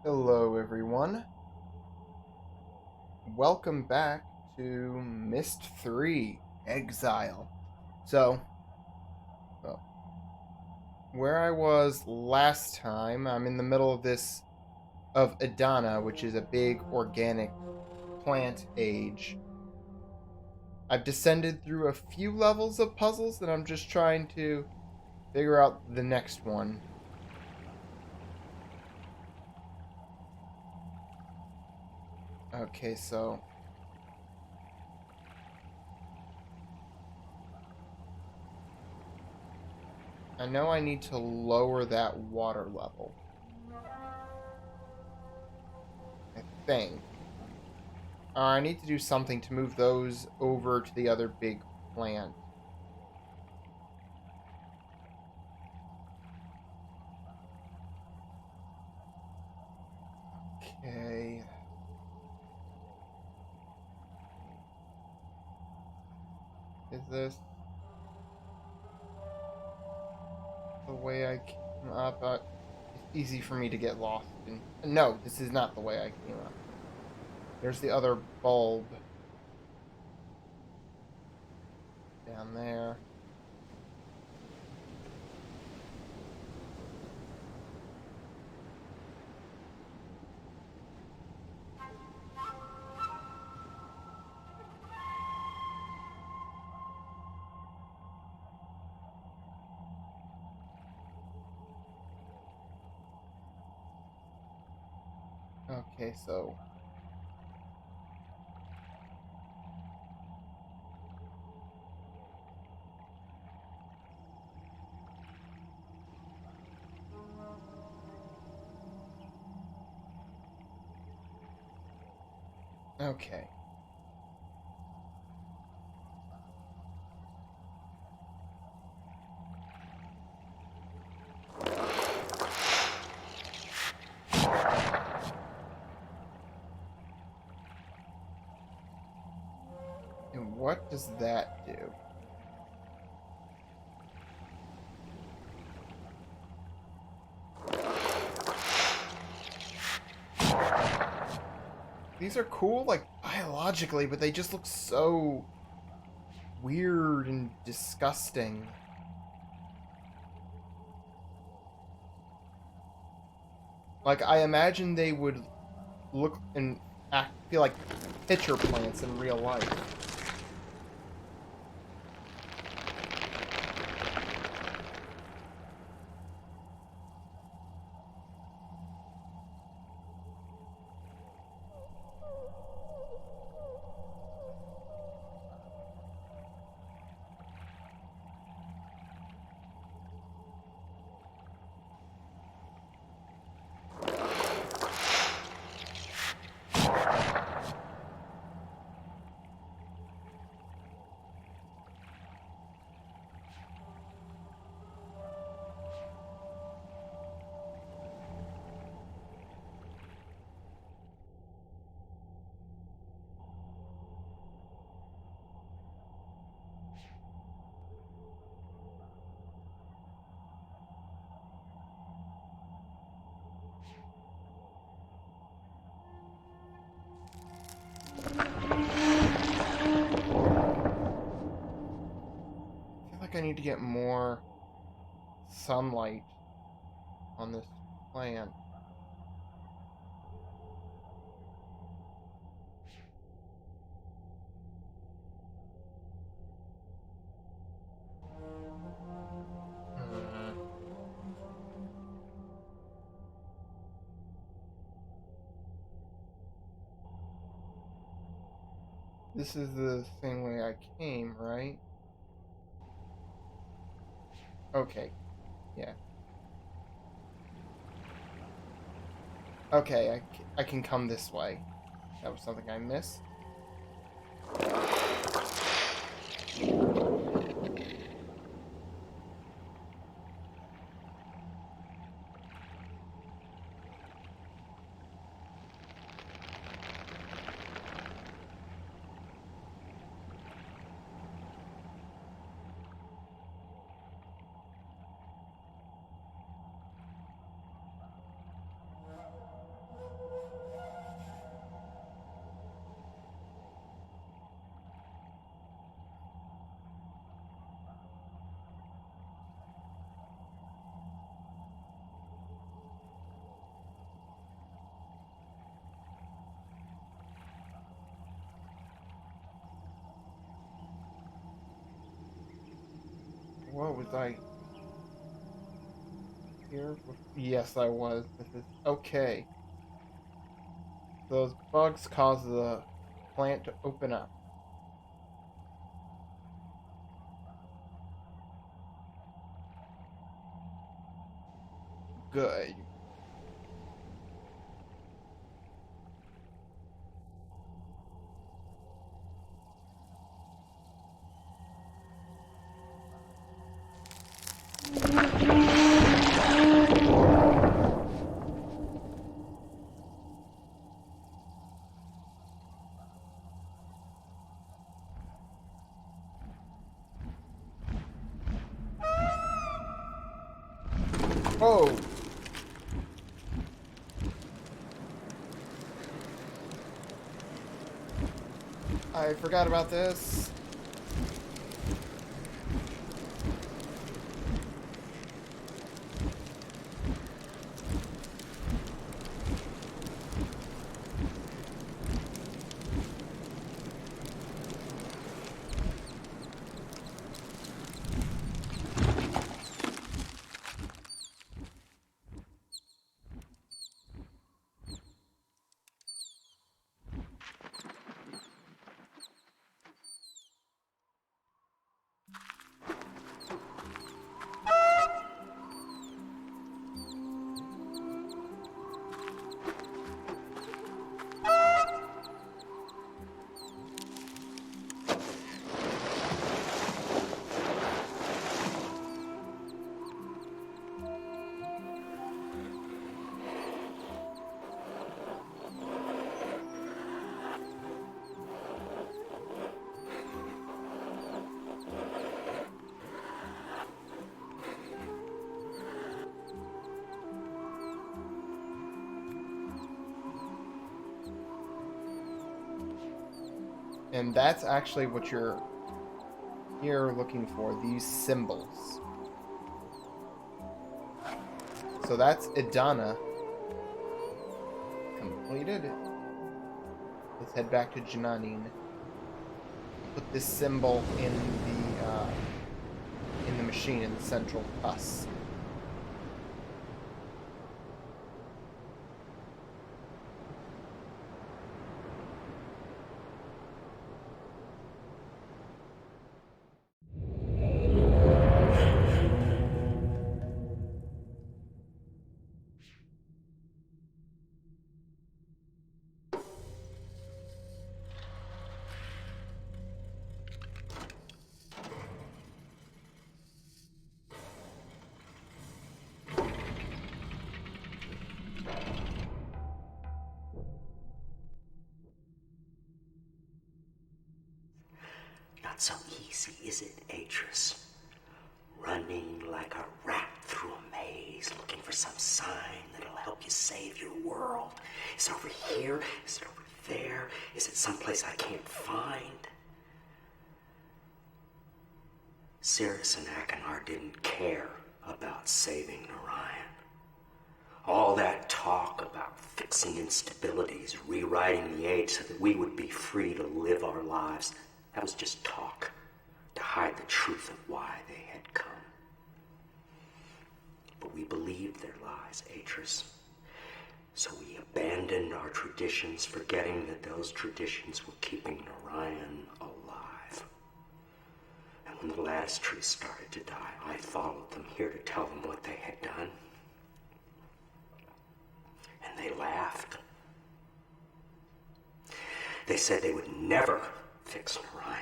Hello, everyone. Welcome back to Myst III Exile. So, well, where I was last time, I'm in the middle of Adana, which is a big organic plant age. I've descended through a few levels of puzzles and I'm just trying to figure out the next one. Okay, so I know I need to lower that water level. I think. I need to do something to move those over to the other big plant. Okay. Is this the way I came up? It's easy for me to get lost in. No, this is not the way I came up. There's the other bulb down there. Okay, so okay. And what does that do? These are cool, like, biologically, but they just look so weird and disgusting. Like, I imagine they would look and feel like pitcher plants in real life. I feel like I need to get more sunlight on this plant. Hmm. This is the same way I came, right? Okay, yeah. Okay, I can come this way. That was something I missed. What was I here? Yes, I was. This is okay. Those bugs cause the plant to open up. Good. Oh! I forgot about this. And that's actually what you're here looking for, these symbols. So that's Idana completed. Let's head back to Jananin. Put this symbol in the machine in the central bus. Not so easy, is it, Atris? Running like a rat through a maze, looking for some sign that'll help you save your world. Is it over here? Is it over there? Is it someplace I can't find? Cirrus and Akinar didn't care about saving Narayan. All that talk about fixing instabilities, rewriting the age so that we would be free to live our lives, that was just talk, to hide the truth of why they had come. But we believed their lies, Atris. So we abandoned our traditions, forgetting that those traditions were keeping Narayan alive. And when the lattice trees started to die, I followed them here to tell them what they had done. And they laughed. They said they would never fix Narayan.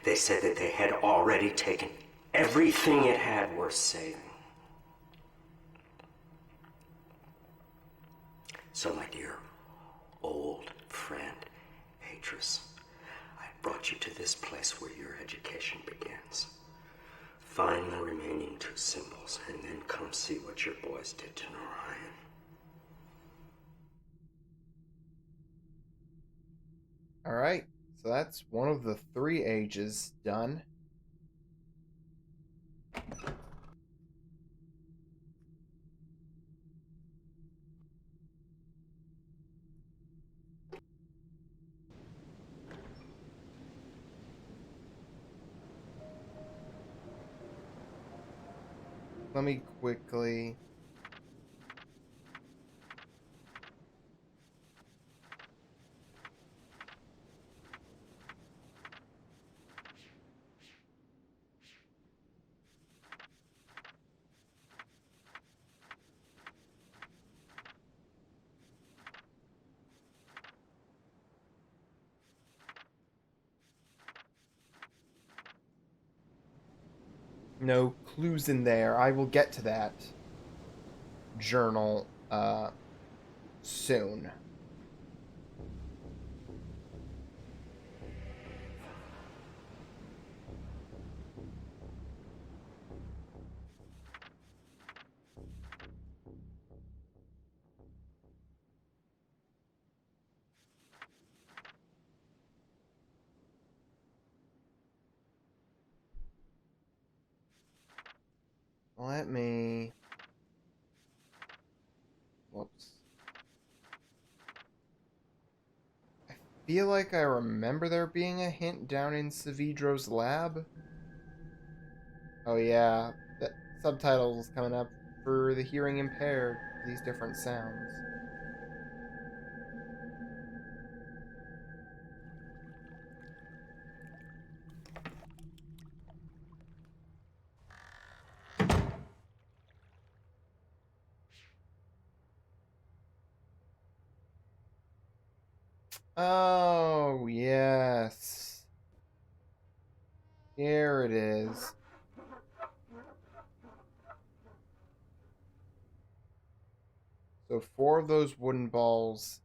They said that they had already taken everything it had worth saving. So, my dear old friend, Atris, I brought you to this place where your education begins. Find the remaining two symbols, and then come see what your boys did to Narayan. Alright, so that's one of the 3 ages done. let me quickly... No clues in there. I will get to that journal soon. Let me... Whoops. I feel like I remember there being a hint down in Saavedro's lab. Oh yeah, the subtitles coming up for the hearing impaired. These different sounds. Oh yes, here it is. So 4 of those wooden balls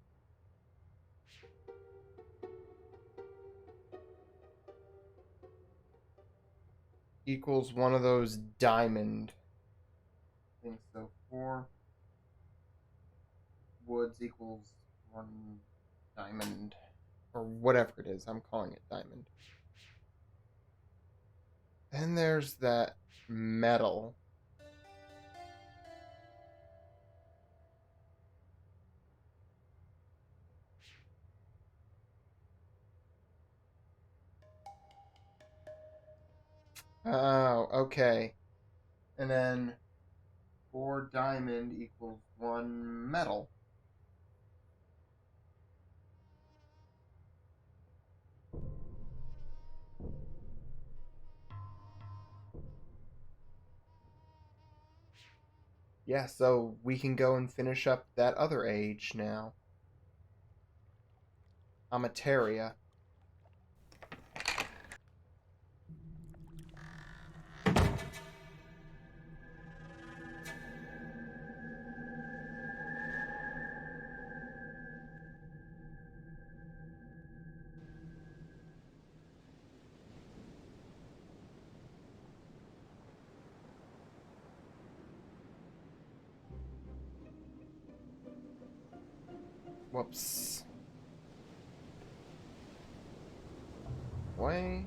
equals 1 of those diamond things. So 4 woods equals 1 diamond. Or whatever it is. I'm calling it diamond. Then there's that metal. Oh, okay. And then 4 diamond equals 1 metal. Yeah, so we can go and finish up that other age now. Amateria. Whoops. Way.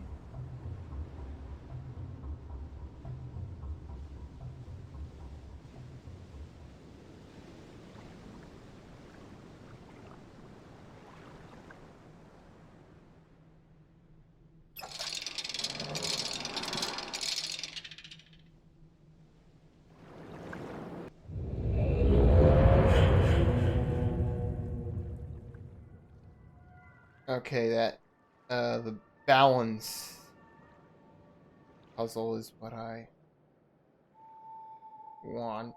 Okay, that the balance puzzle is what I want.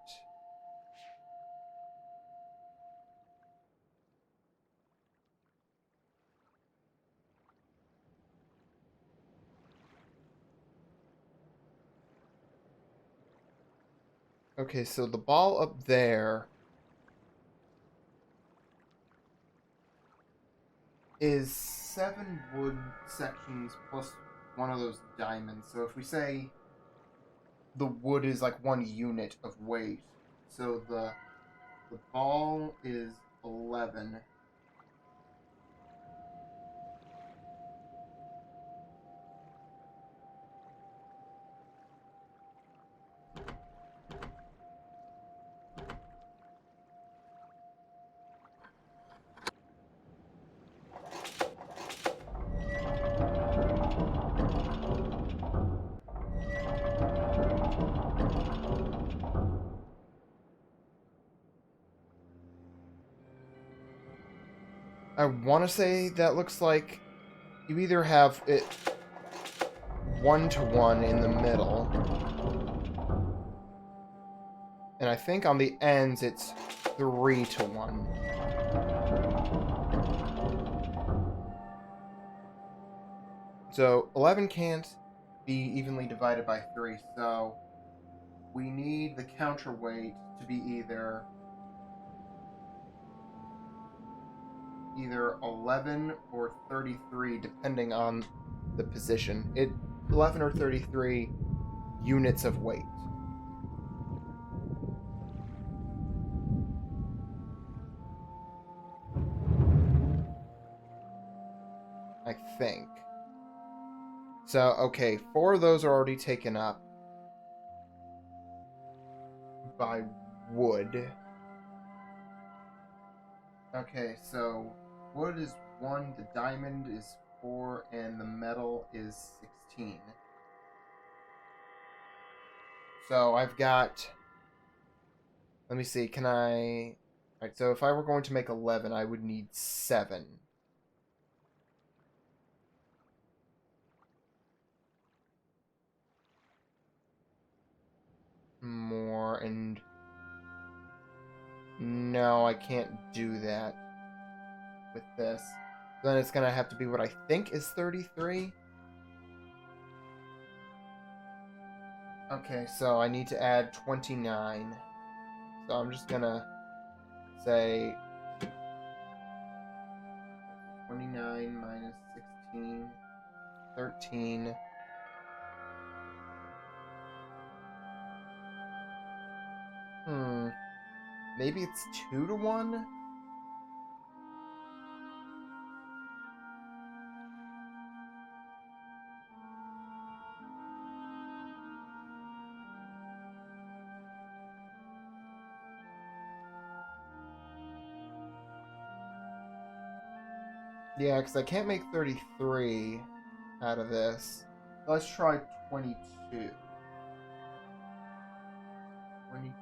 Okay, so the ball up there is 7 wood sections plus 1 of those diamonds. So if we say the wood is like 1 unit of weight, so the ball is 11. I want to say that looks like you either have it 1-to-1 in the middle, and I think on the ends it's 3-to-1. So 11 can't be evenly divided by 3, so we need the counterweight to be either 11 or 33, depending on the position. 11 or 33 units of weight. I think. So, okay, 4 of those are already taken up by wood. Okay, so wood is 1, the diamond is 4, and the metal is 16. So I've got... Let me see, can I... Alright, so if I were going to make 11, I would need 7. More, and... No, I can't do that with this. Then it's gonna have to be what I think is 33. Okay, so I need to add 29. So I'm just gonna say 29 minus 16, 13. Maybe it's 2-to-1? Yeah, because I can't make 33 out of this. Let's try 22. 22 minus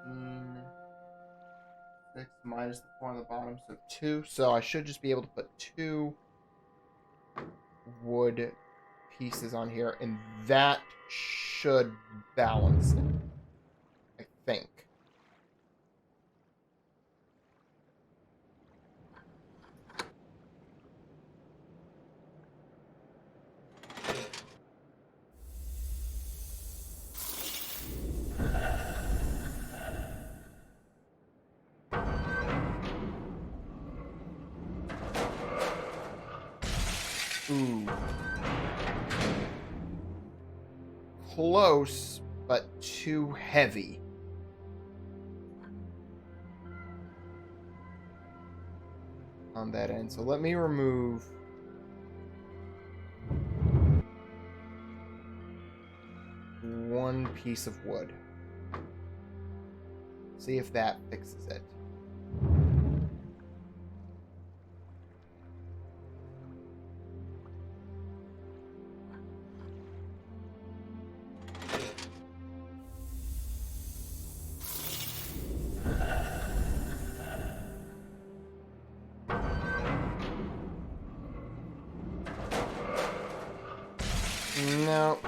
16. 6 minus the 4 on the bottom, so 2. So I should just be able to put 2 wood pieces on here, and that should balance it, I think. Ooh. Close, but too heavy. On that end. So let me remove one piece of wood. See if that fixes it. No.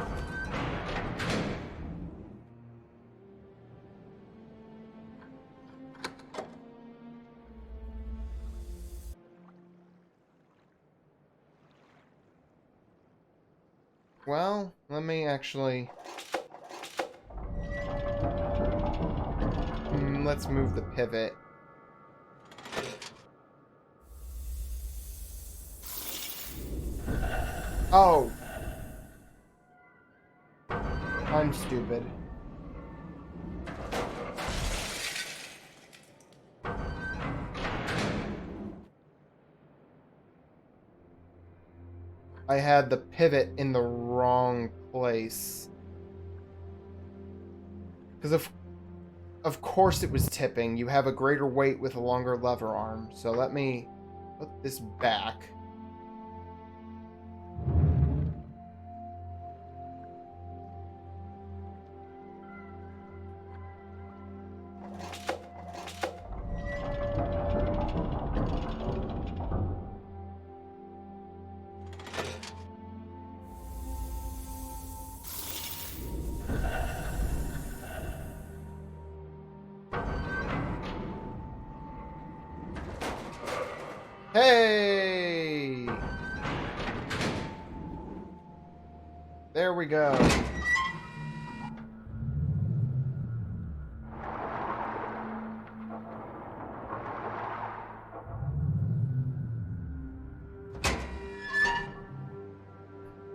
Well, let me actually... let's move the pivot. Oh! I'm stupid. I had the pivot in the wrong place. Because of course it was tipping. You have a greater weight with a longer lever arm. So let me put this back. Hey! There we go.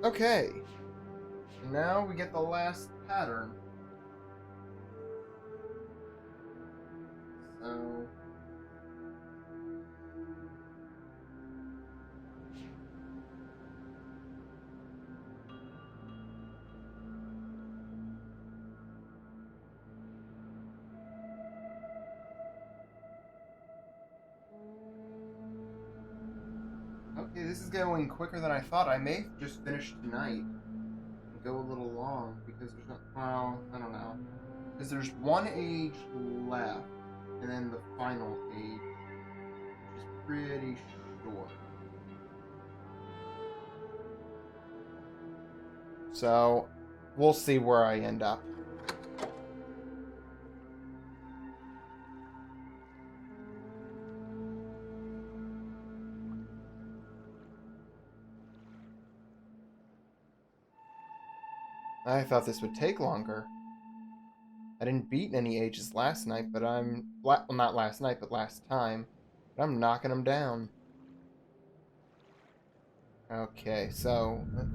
Okay. Now we get the last pattern. So... Okay, this is going quicker than I thought. I may just finish tonight and go a little long because there's no... Well, I don't know. Because there's one age left, and then the final age, which is pretty short. So, we'll see where I end up. I thought this would take longer. I didn't beat any ages last night, but well, not last night, but last time. But I'm knocking them down. Okay, so let's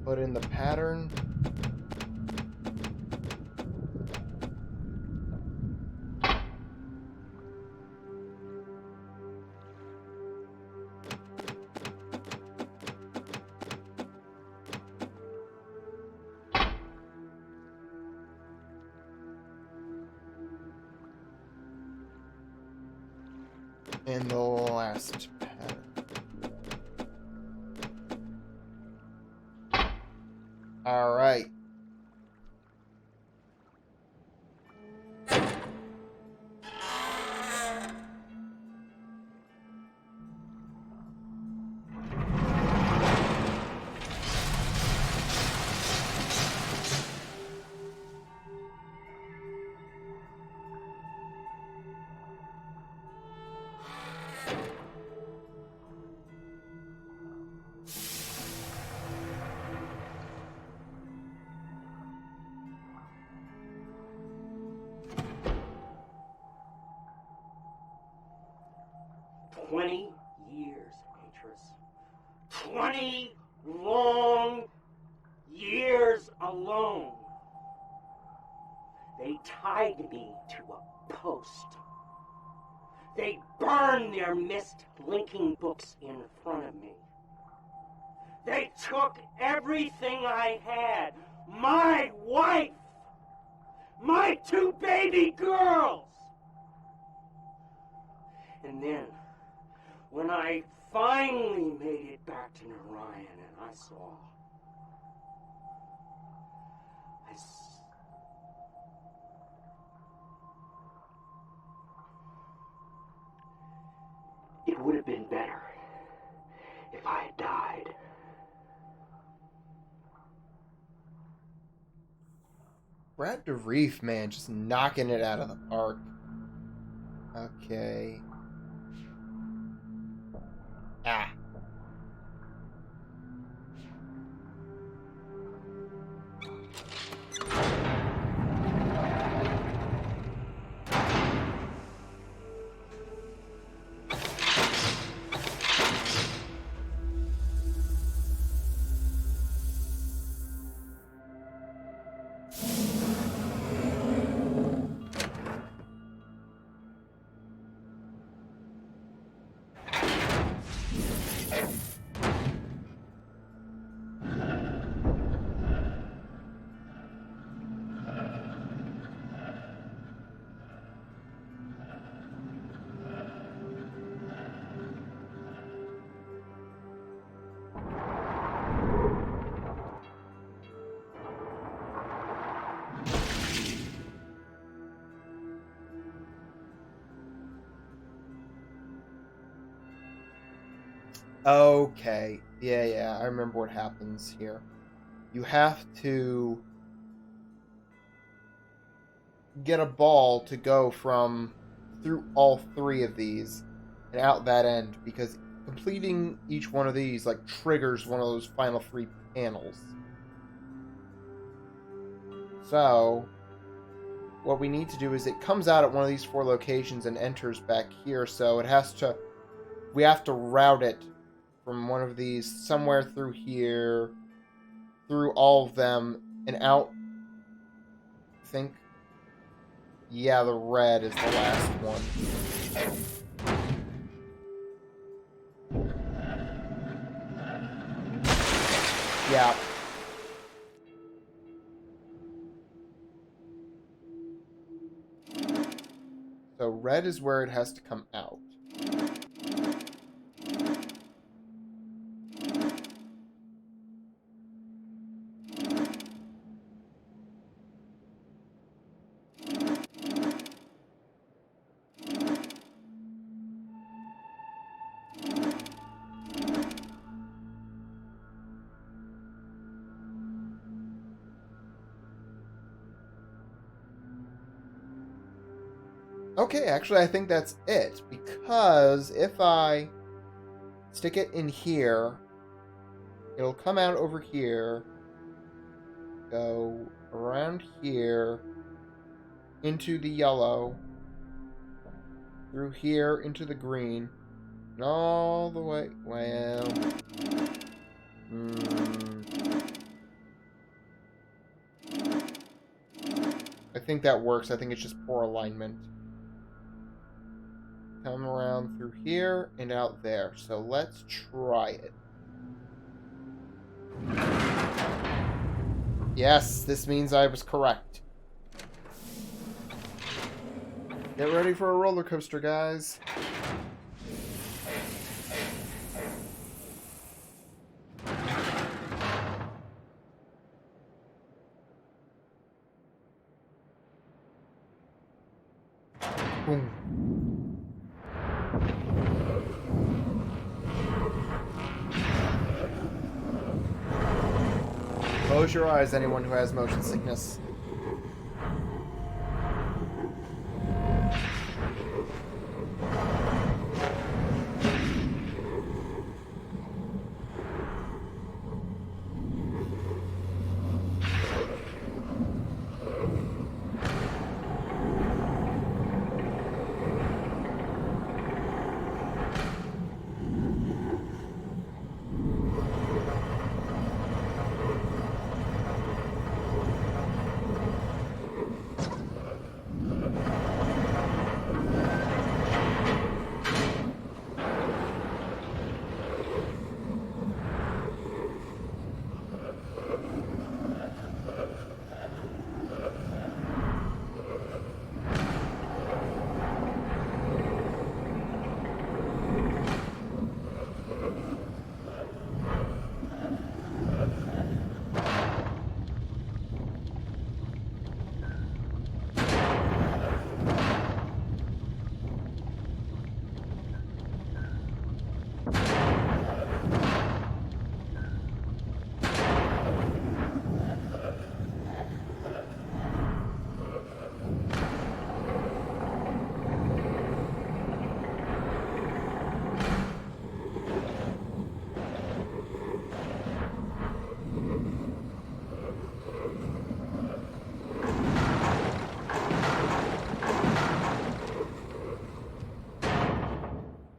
put in the pattern. And the last pattern. Alright. "20 years, Atris. 20 long years alone. They tied me to a post. They burned their Myst linking books in front of me. They took everything I had. My wife. My 2 baby girls. And then, when I finally made it back to Narayan and I saw... It would have been better if I had died. Brad DeReef, man, just knocking it out of the park. Okay. Ah. Okay. Yeah, I remember what happens here. You have to get a ball to go through all 3 of these. and out that end, because completing each one of these like triggers one of those final 3 panels. So what we need to do is it comes out at one of these 4 locations and enters back here, so we have to route it from one of these somewhere through here, through all of them, and out. I think, yeah, the red is the last one. Yeah. So red is where it has to come out. Okay, actually, I think that's it. Because if I stick it in here, it'll come out over here, go around here, into the yellow, through here, into the green, and all the way. Well. I think that works. I think it's just poor alignment. Come around through here and out there. So let's try it. Yes, this means I was correct. Get ready for a roller coaster, guys. Boom. Close your eyes, anyone who has motion sickness.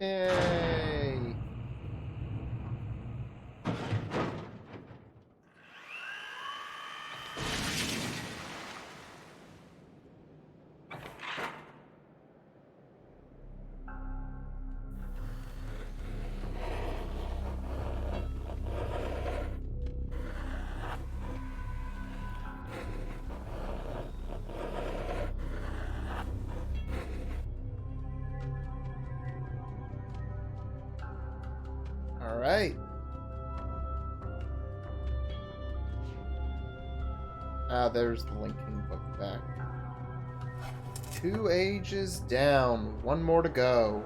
Yay! Alright. Ah, there's the linking book back. 2 ages down. 1 more to go.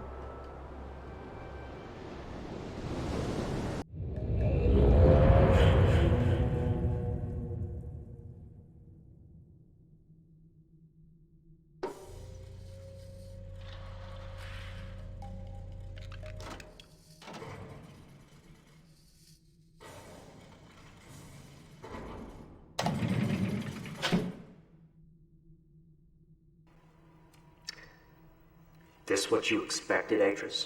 this what you expected, Atris?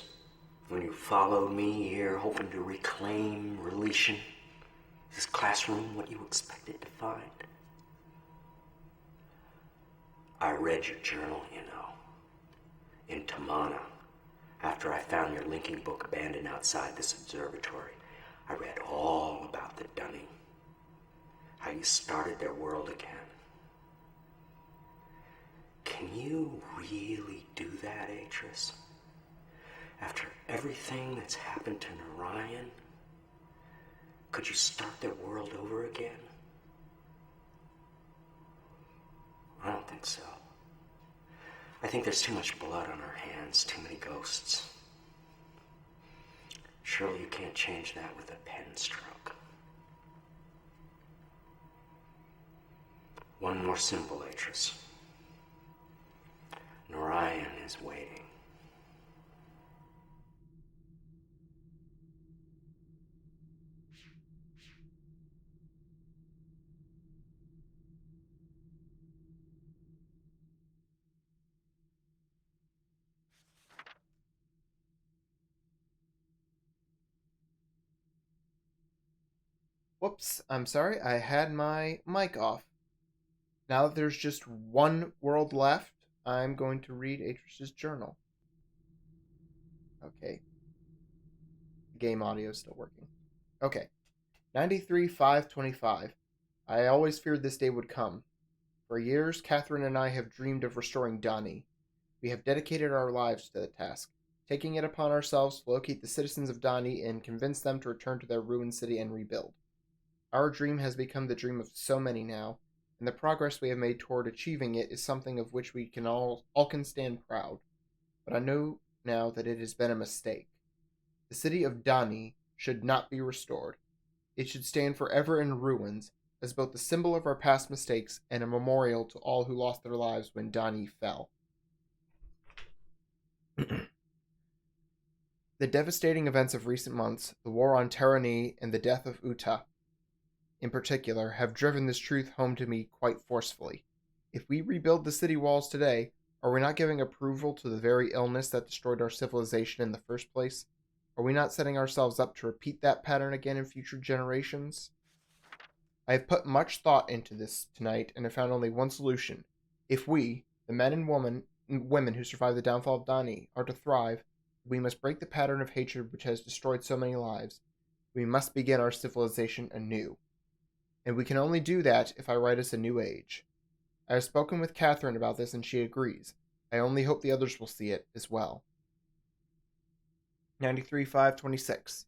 When you followed me here hoping to reclaim Releeshahn? Is this classroom what you expected to find? I read your journal, you know. In Tamana, after I found your linking book abandoned outside this observatory, I read all about the Dunning. How you started their world again. Can you really do that, Atris? After everything that's happened to Narayan, could you start their world over again? I don't think so. I think there's too much blood on our hands, too many ghosts. Surely you can't change that with a pen stroke. One more symbol, Atris. Narayan is waiting. Whoops, I'm sorry, I had my mic off. Now that there's just one world left, I'm going to read Atris's journal. Okay. The game audio is still working. Okay. 93-5-25. I always feared this day would come. For years, Catherine and I have dreamed of restoring Dani. We have dedicated our lives to the task, taking it upon ourselves to locate the citizens of Dani and convince them to return to their ruined city and rebuild. Our dream has become the dream of so many now, and the progress we have made toward achieving it is something of which we can all can stand proud. But I know now that it has been a mistake. The city of Dani should not be restored. It should stand forever in ruins, as both the symbol of our past mistakes and a memorial to all who lost their lives when Dani fell. The devastating events of recent months, the war on Terrani and the death of Uta, in particular, have driven this truth home to me quite forcefully. If we rebuild the city walls today, are we not giving approval to the very illness that destroyed our civilization in the first place? Are we not setting ourselves up to repeat that pattern again in future generations? I have put much thought into this tonight and have found only one solution. If we, the men and women who survived the downfall of Dani, are to thrive, we must break the pattern of hatred which has destroyed so many lives. We must begin our civilization anew. And we can only do that if I write us a new age. I have spoken with Catherine about this and she agrees. I only hope the others will see it as well. 93-5-26.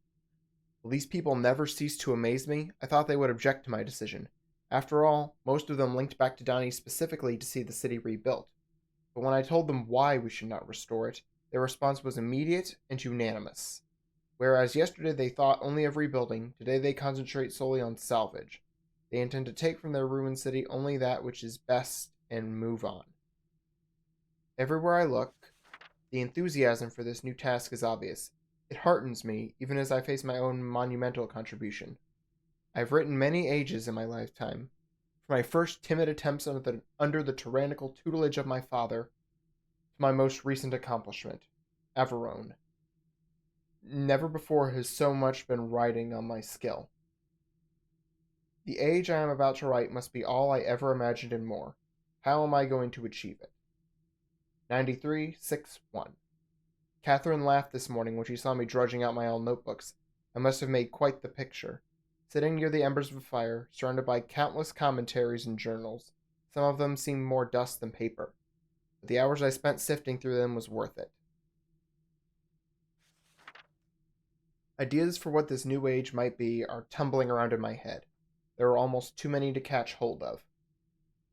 Will these people never cease to amaze me? I thought they would object to my decision. After all, most of them linked back to Dani specifically to see the city rebuilt. But when I told them why we should not restore it, their response was immediate and unanimous. Whereas yesterday they thought only of rebuilding, today they concentrate solely on salvage. They intend to take from their ruined city only that which is best and move on. Everywhere I look, the enthusiasm for this new task is obvious. It heartens me, even as I face my own monumental contribution. I have written many ages in my lifetime, from my first timid attempts under the tyrannical tutelage of my father, to my most recent accomplishment, Averone. Never before has so much been riding on my skill. The age I am about to write must be all I ever imagined and more. How am I going to achieve it? 93-6-1. Catherine laughed this morning when she saw me drudging out my old notebooks. I must have made quite the picture. Sitting near the embers of a fire, surrounded by countless commentaries and journals, some of them seemed more dust than paper. But the hours I spent sifting through them was worth it. Ideas for what this new age might be are tumbling around in my head. There are almost too many to catch hold of.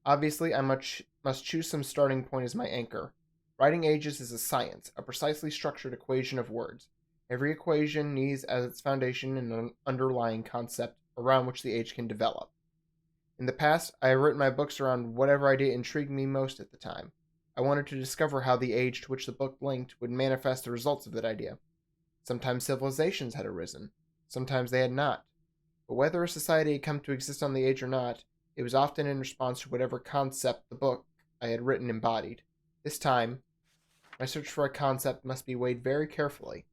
Obviously, I must choose some starting point as my anchor. Writing ages is a science, a precisely structured equation of words. Every equation needs as its foundation an underlying concept around which the age can develop. In the past, I have written my books around whatever idea intrigued me most at the time. I wanted to discover how the age to which the book linked would manifest the results of that idea. Sometimes civilizations had arisen, sometimes they had not. But whether a society had come to exist on the age or not, it was often in response to whatever concept the book I had written embodied. This time, My search for a concept must be weighed very carefully.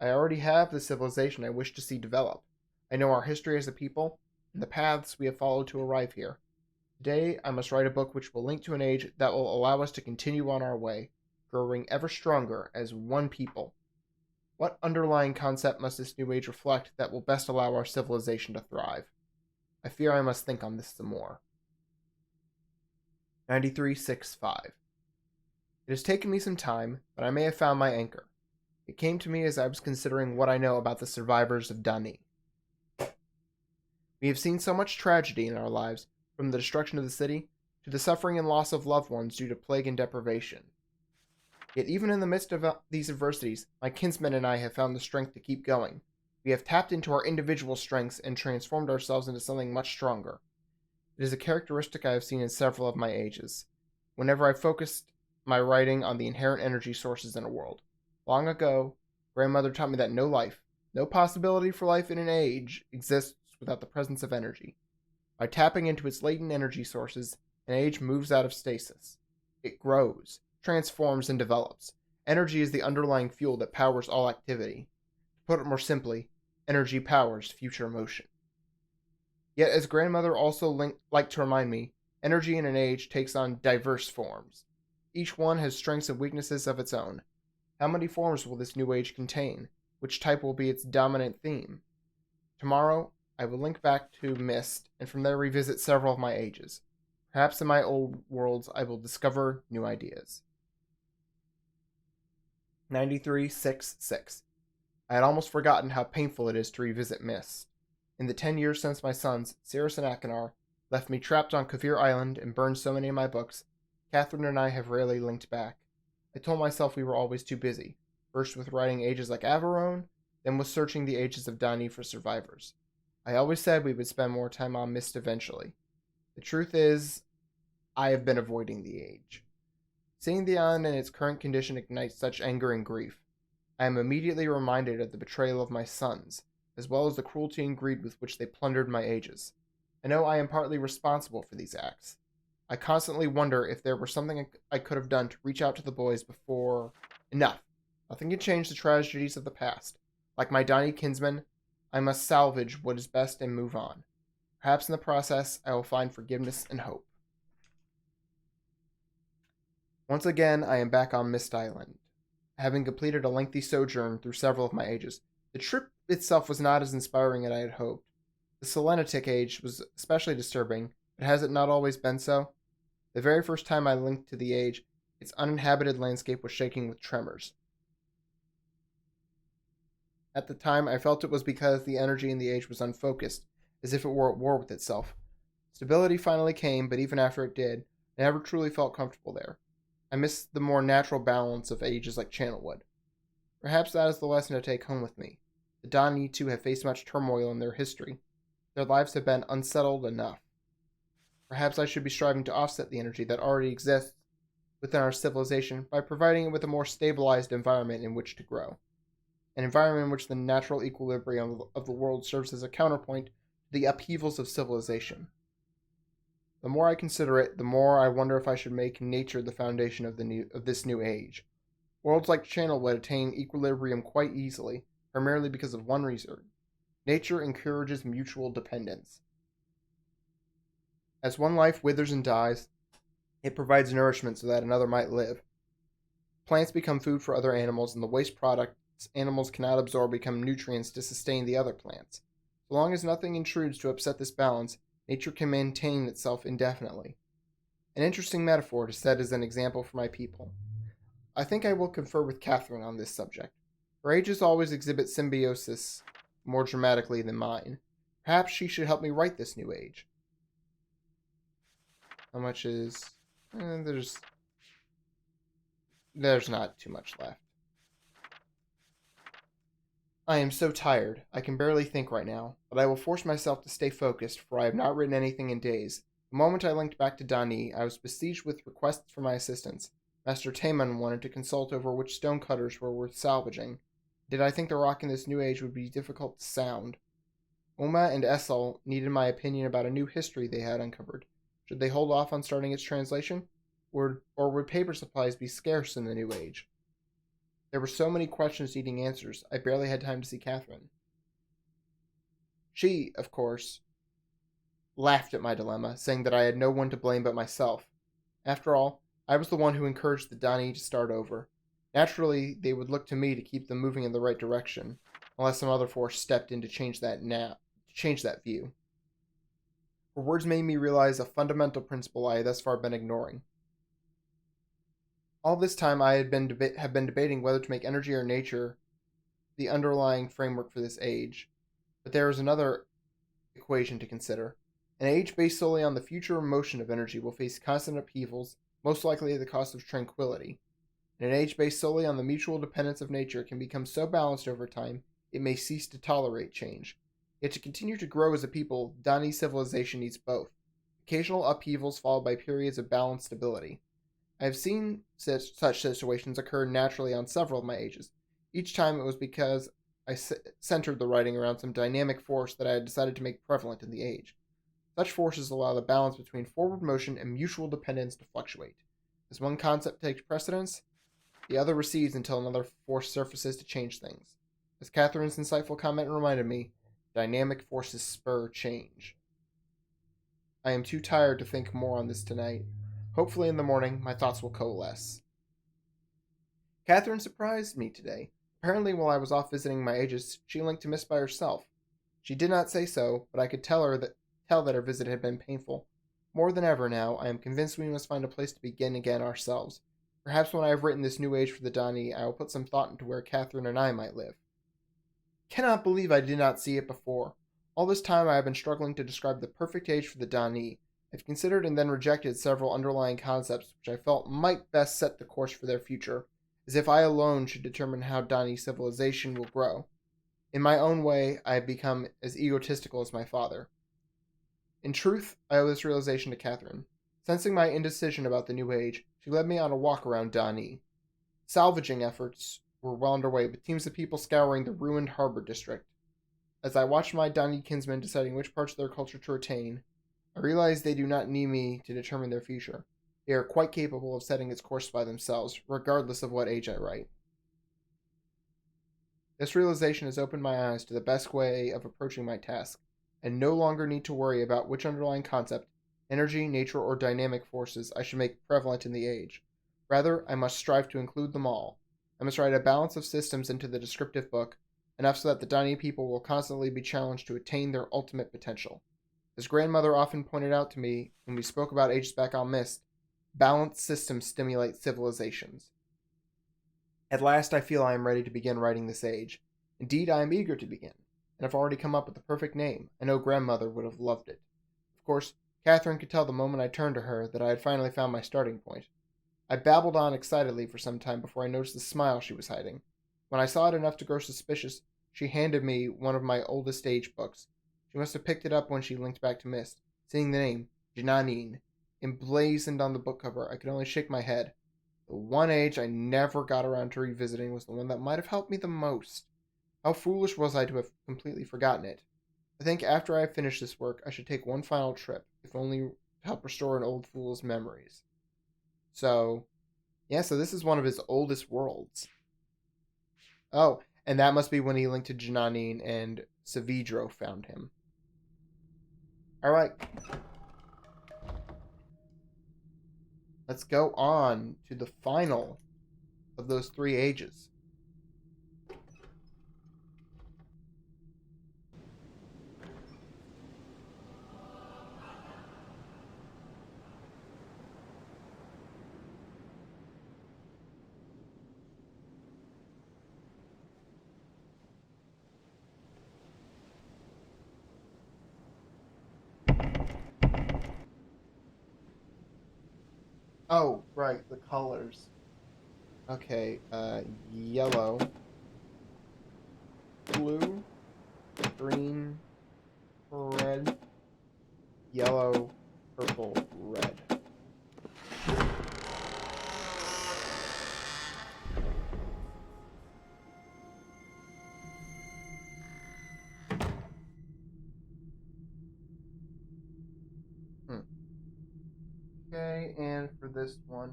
I already have the civilization I wish to see develop. I know our history as a people, and the paths we have followed to arrive here. Today, I must write a book which will link to an age that will allow us to continue on our way, growing ever stronger as one people. What underlying concept must this new age reflect that will best allow our civilization to thrive? I fear I must think on this some more. 9365. It has taken me some time, but I may have found my anchor. It came to me as I was considering what I know about the survivors of Dani. We have seen so much tragedy in our lives, from the destruction of the city to the suffering and loss of loved ones due to plague and deprivation. Yet even in the midst of these adversities, my kinsmen and I have found the strength to keep going. We have tapped into our individual strengths and transformed ourselves into something much stronger. It is a characteristic I have seen in several of my ages. Whenever I focused my writing on the inherent energy sources in a world. Long ago, grandmother taught me that no life, no possibility for life in an age, exists without the presence of energy. By tapping into its latent energy sources, an age moves out of stasis. It grows, transforms, and develops. Energy is the underlying fuel that powers all activity. To put it more simply, energy powers future motion. Yet, as grandmother also liked to remind me, energy in an age takes on diverse forms. Each one has strengths and weaknesses of its own. How many forms will this new age contain? Which type will be its dominant theme? Tomorrow, I will link back to Myst, and from there revisit several of my ages. Perhaps in my old worlds I will discover new ideas. 9366. I had almost forgotten how painful it is to revisit Myst. In the 10 years since my sons, Cirrus and Akinar, left me trapped on Kavir Island and burned so many of my books, Catherine and I have rarely linked back. I told myself we were always too busy, first with writing ages like Averone, then with searching the ages of Dani for survivors. I always said we would spend more time on Myst eventually. The truth is, I have been avoiding the age. Seeing the island in its current condition ignites such anger and grief. I am immediately reminded of the betrayal of my sons, as well as the cruelty and greed with which they plundered my ages. I know I am partly responsible for these acts. I constantly wonder if there were something I could have done to reach out to the boys before... Enough. Nothing can change the tragedies of the past. Like my Dani kinsmen, I must salvage what is best and move on. Perhaps in the process, I will find forgiveness and hope. Once again, I am back on Myst Island. Having completed a lengthy sojourn through several of my ages, the trip itself was not as inspiring as I had hoped. The Selenitic age was especially disturbing, but has it not always been so? The very first time I linked to the age, its uninhabited landscape was shaking with tremors. At the time, I felt it was because the energy in the age was unfocused, as if it were at war with itself. Stability finally came, but even after it did, I never truly felt comfortable there. I missed the more natural balance of ages like Channelwood. Perhaps that is the lesson to take home with me. The Dani too have faced much turmoil in their history. Their lives have been unsettled enough. Perhaps I should be striving to offset the energy that already exists within our civilization by providing it with a more stabilized environment in which to grow. An environment in which the natural equilibrium of the world serves as a counterpoint to the upheavals of civilization. The more I consider it, the more I wonder if I should make nature the foundation of this new age. Worlds like Channelwood attain equilibrium quite easily, primarily because of one reason. Nature encourages mutual dependence. As one life withers and dies, it provides nourishment so that another might live. Plants become food for other animals, and the waste products animals cannot absorb become nutrients to sustain the other plants. So long as nothing intrudes to upset this balance, nature can maintain itself indefinitely. An interesting metaphor to set as an example for my people. I think I will confer with Catherine on this subject. Her ages always exhibit symbiosis more dramatically than mine. Perhaps she should help me write this new age. How much is... There's not too much left. I am so tired, I can barely think right now, but I will force myself to stay focused, for I have not written anything in days. The moment I linked back to Dani, I was besieged with requests for my assistance. Master Taman wanted to consult over which stonecutters were worth salvaging. Did I think the rock in this new age would be difficult to sound? Uma and Exile needed my opinion about a new history they had uncovered. Should they hold off on starting its translation? Or would paper supplies be scarce in the new age? There were so many questions needing answers, I barely had time to see Catherine. She, of course, laughed at my dilemma, saying that I had no one to blame but myself. After all, I was the one who encouraged the Dani to start over. Naturally, they would look to me to keep them moving in the right direction, unless some other force stepped in to change that view. Her words made me realize a fundamental principle I had thus far been ignoring. All this time, I have been debating whether to make energy or nature the underlying framework for this age. But there is another equation to consider. An age based solely on the future motion of energy will face constant upheavals, most likely at the cost of tranquility. And an age based solely on the mutual dependence of nature can become so balanced over time it may cease to tolerate change. Yet to continue to grow as a people, Dani civilization needs both. Occasional upheavals followed by periods of balanced stability. I have seen such situations occur naturally on several of my ages. Each time it was because I centered the writing around some dynamic force that I had decided to make prevalent in the age. Such forces allow the balance between forward motion and mutual dependence to fluctuate. As one concept takes precedence, the other recedes until another force surfaces to change things. As Catherine's insightful comment reminded me, dynamic forces spur change. I am too tired to think more on this tonight. Hopefully in the morning my thoughts will coalesce. Catherine surprised me today. Apparently while I was off visiting my ages, she linked to Myst by herself. She did not say so, but I could tell that her visit had been painful. More than ever now, I am convinced we must find a place to begin again ourselves. Perhaps when I have written this new age for the Dani, I will put some thought into where Catherine and I might live. Cannot believe I did not see it before. All this time I have been struggling to describe the perfect age for the Dani. I've considered and then rejected several underlying concepts which I felt might best set the course for their future, as if I alone should determine how Dani civilization will grow. In my own way, I have become as egotistical as my father. In truth, I owe this realization to Catherine. Sensing my indecision about the new age, she led me on a walk around Dani. Salvaging efforts were well underway, with teams of people scouring the ruined harbor district. As I watched my Dani kinsmen deciding which parts of their culture to retain, I realized they do not need me to determine their future. They are quite capable of setting its course by themselves, regardless of what age I write. This realization has opened my eyes to the best way of approaching my task, and no longer need to worry about which underlying concept, energy, nature, or dynamic forces I should make prevalent in the age. Rather, I must strive to include them all. I must write a balance of systems into the descriptive book, enough so that the Dani people will constantly be challenged to attain their ultimate potential. As grandmother often pointed out to me when we spoke about ages back on Myst, balanced systems stimulate civilizations. At last I feel I am ready to begin writing this age. Indeed, I am eager to begin, and have already come up with the perfect name. I know grandmother would have loved it. Of course, Catherine could tell the moment I turned to her that I had finally found my starting point. I babbled on excitedly for some time before I noticed the smile she was hiding. When I saw it enough to grow suspicious, she handed me one of my oldest age books. She must have picked it up when she linked back to Myst. Seeing the name, Jananine, emblazoned on the book cover, I could only shake my head. The one age I never got around to revisiting was the one that might have helped me the most. How foolish was I to have completely forgotten it? I think after I have finished this work, I should take one final trip, if only to help restore an old fool's memories. So, yeah, so this is one of his oldest worlds. Oh, and that must be when he linked to Jananine and Saavedro found him. Alright, let's go on to the final of those three ages. Oh, right, the colors. Okay, yellow, blue, green, red, yellow, purple, red. Hmm. Okay, and for this one,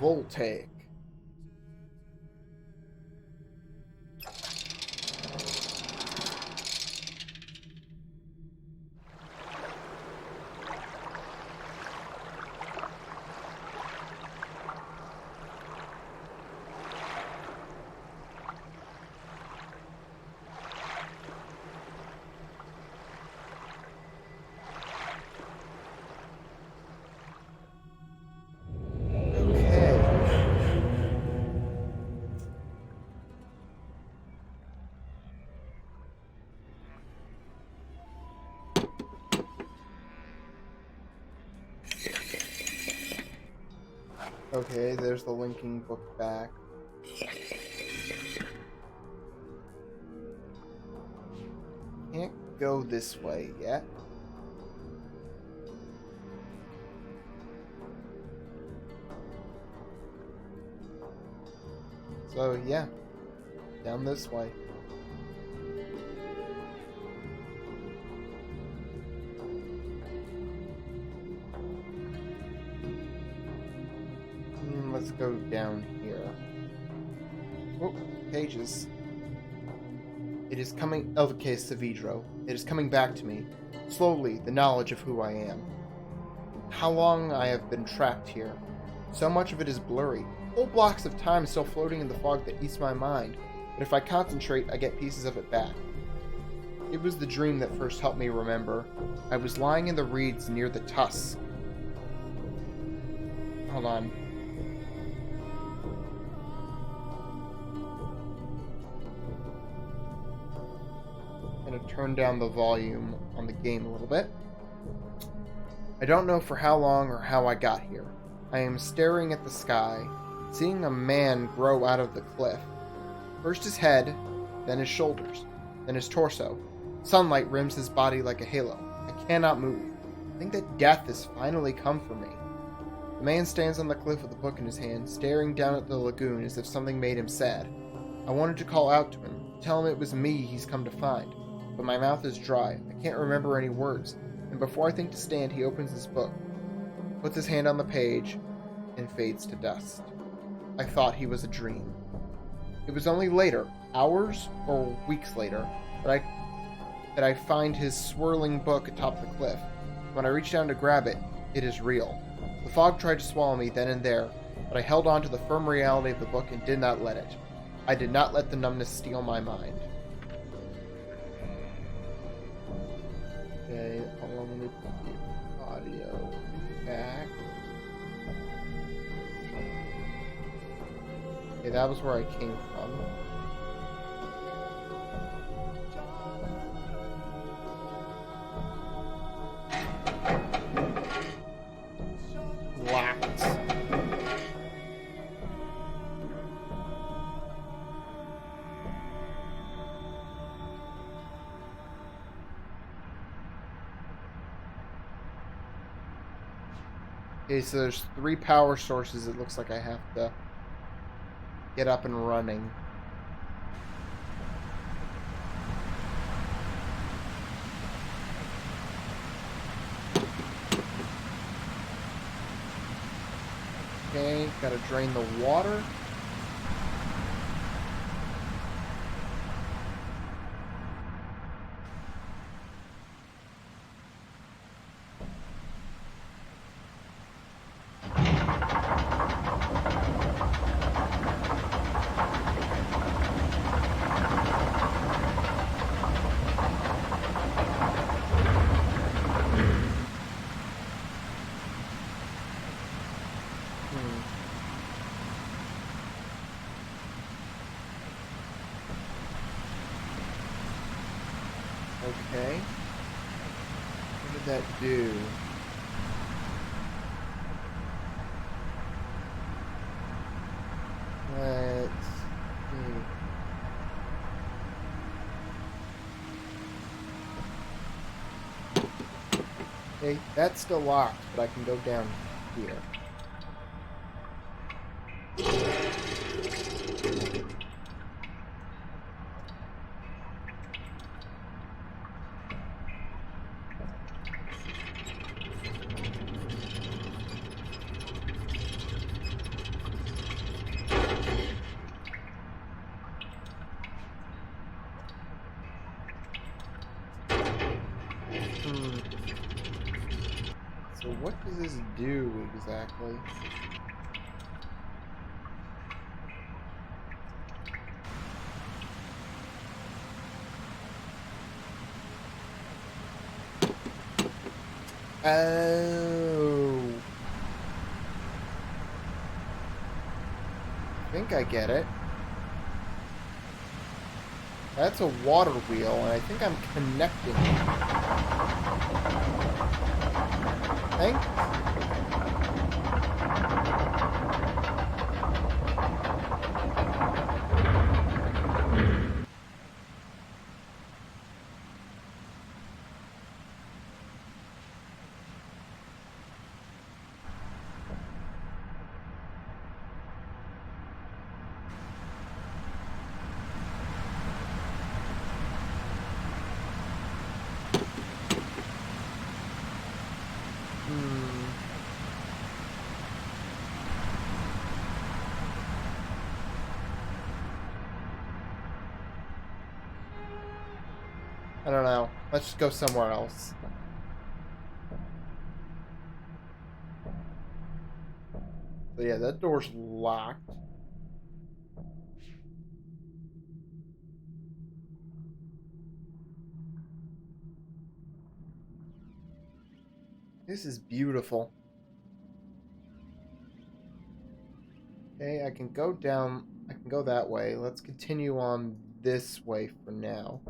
Voltaic. Okay, there's the linking book back. Can't go this way yet. So yeah, down this way. Let's go down here. Oh, pages. It is coming. Okay, Saavedro. It is coming back to me. Slowly, the knowledge of who I am. How long I have been trapped here. So much of it is blurry. Whole blocks of time still floating in the fog that eats my mind. But if I concentrate, I get pieces of it back. It was the dream that first helped me remember. I was lying in the reeds near the tusk. Hold on. I'm gonna turn down the volume on the game a little bit. I don't know for how long or how I got here. I am staring at the sky, seeing a man grow out of the cliff. First his head, then his shoulders, then his torso. Sunlight rims his body like a halo. I cannot move. I think that death has finally come for me. The man stands on the cliff with a book in his hand, staring down at the lagoon as if something made him sad. I wanted to call out to him, tell him it was me he's come to find. But my mouth is dry. I can't remember any words. And before I think to stand, he opens his book, puts his hand on the page, and fades to dust. I thought he was a dream. It was only later, hours or weeks later, that I find his swirling book atop the cliff. When I reach down to grab it, it is real. The fog tried to swallow me then and there, but I held on to the firm reality of the book and did not let it. I did not let the numbness steal my mind. Okay, hold on, let me put the audio back. Okay, that was where I came from. Locked. Okay, so there's 3 power sources it looks like I have to get up and running. Okay, gotta drain the water. Okay. What did that do? Let's see. Okay, that's still locked, but I can go down here. So what does this do exactly? Oh. I think I get it. That's a water wheel, and I think I'm connecting it. Thanks. I don't know. Let's just go somewhere else. So yeah, that door's locked. This is beautiful. Okay, I can go down. I can go that way. Let's continue on this way for now.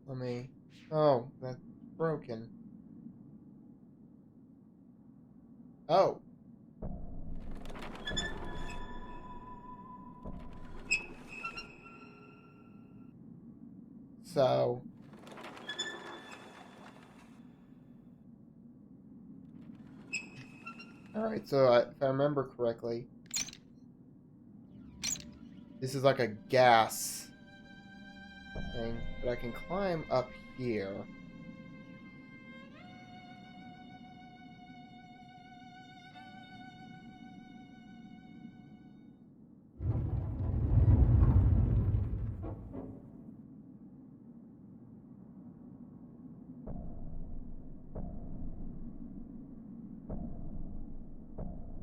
Let me... Oh, that's broken. Oh. So... Alright, so if I remember correctly, this is like a gas thing, but I can climb up here.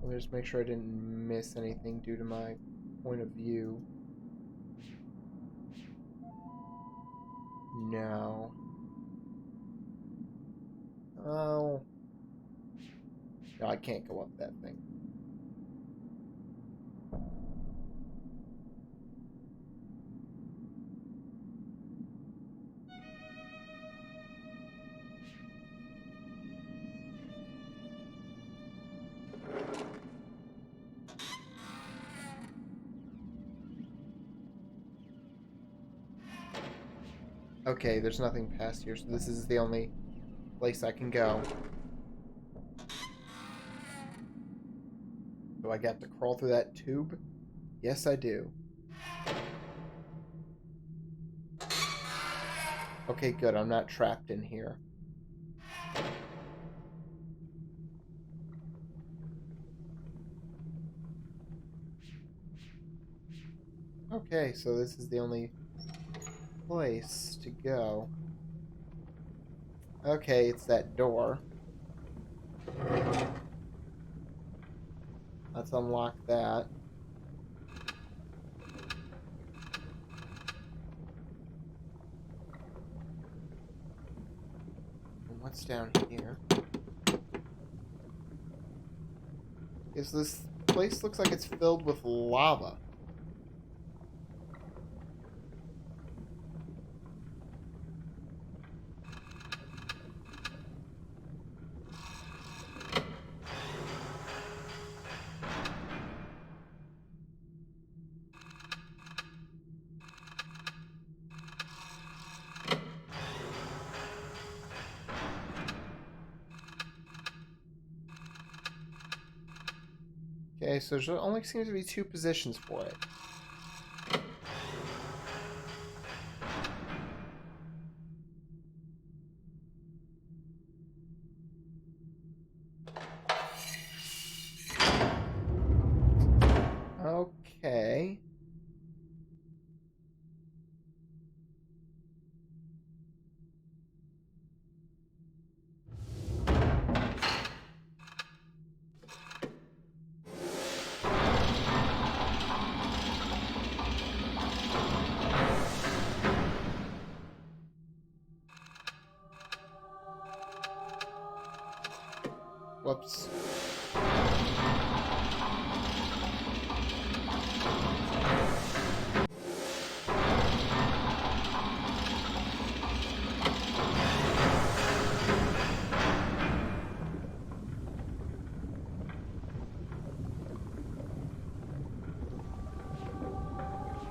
Let me just make sure I didn't miss anything due to my point of view. No. Oh. No, I can't go up that thing. Okay, there's nothing past here, so this is the only place I can go. Do I got to crawl through that tube? Yes, I do. Okay, good. I'm not trapped in here. Okay, so this is the only place to go. Okay, it's that door. Let's unlock that. And what's down here? Is this place looks like it's filled with lava. Okay, so there only seems to be two positions for it. Whoops.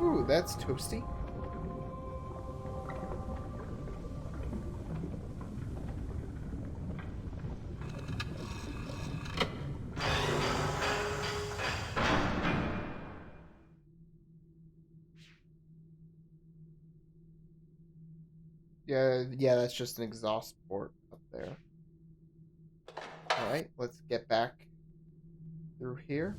Ooh, that's toasty. Yeah, that's just an exhaust port up there. Alright, let's get back through here.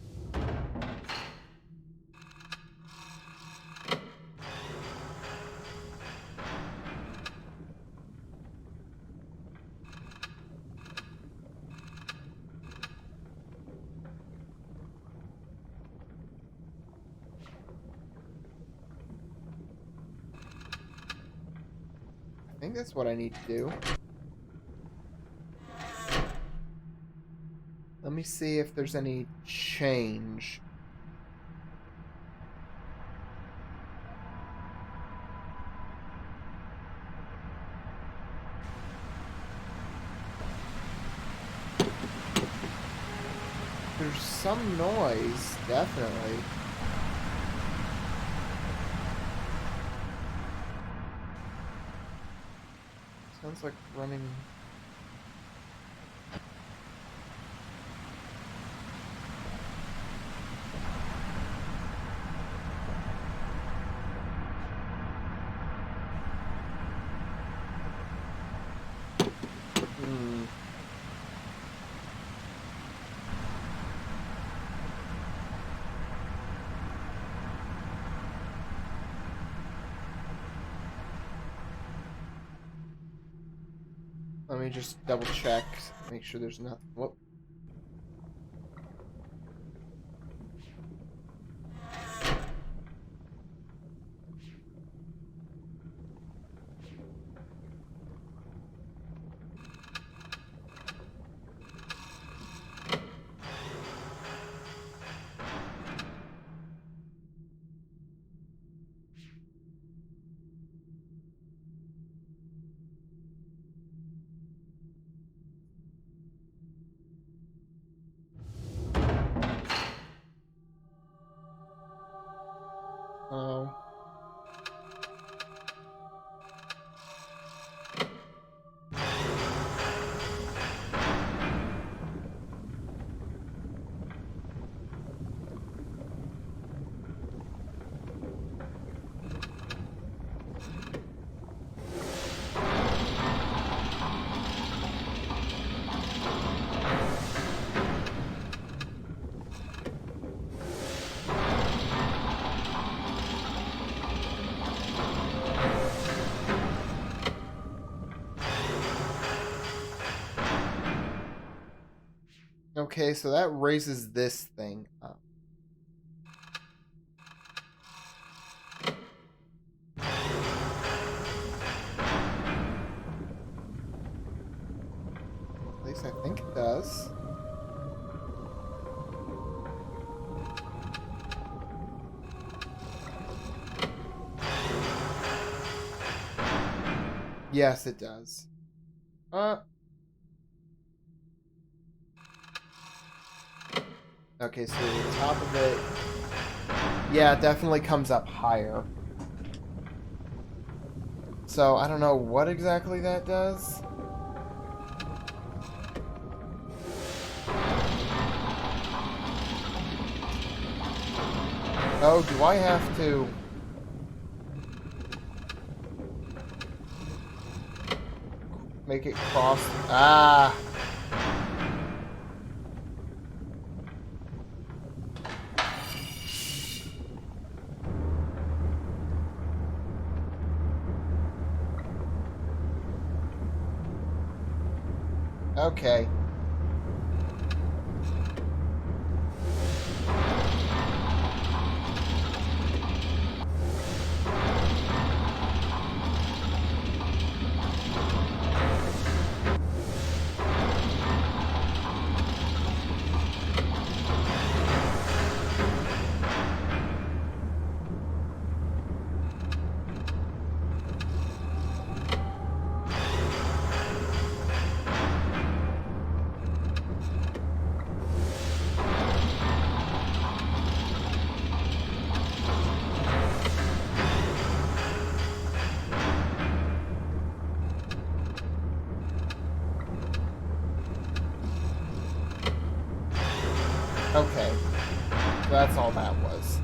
I think that's what I need to do. Let me see if there's any change. There's some noise, definitely. Sounds like running. Let me just double check, make sure there's nothing. Whoop. Oh. Okay, so that raises this thing up. At least I think it does. Yes, it does. Okay, so the top of it... Yeah, it definitely comes up higher. So, I don't know what exactly that does. Oh, do I have to... make it cross... Ah! Okay. That's all that was.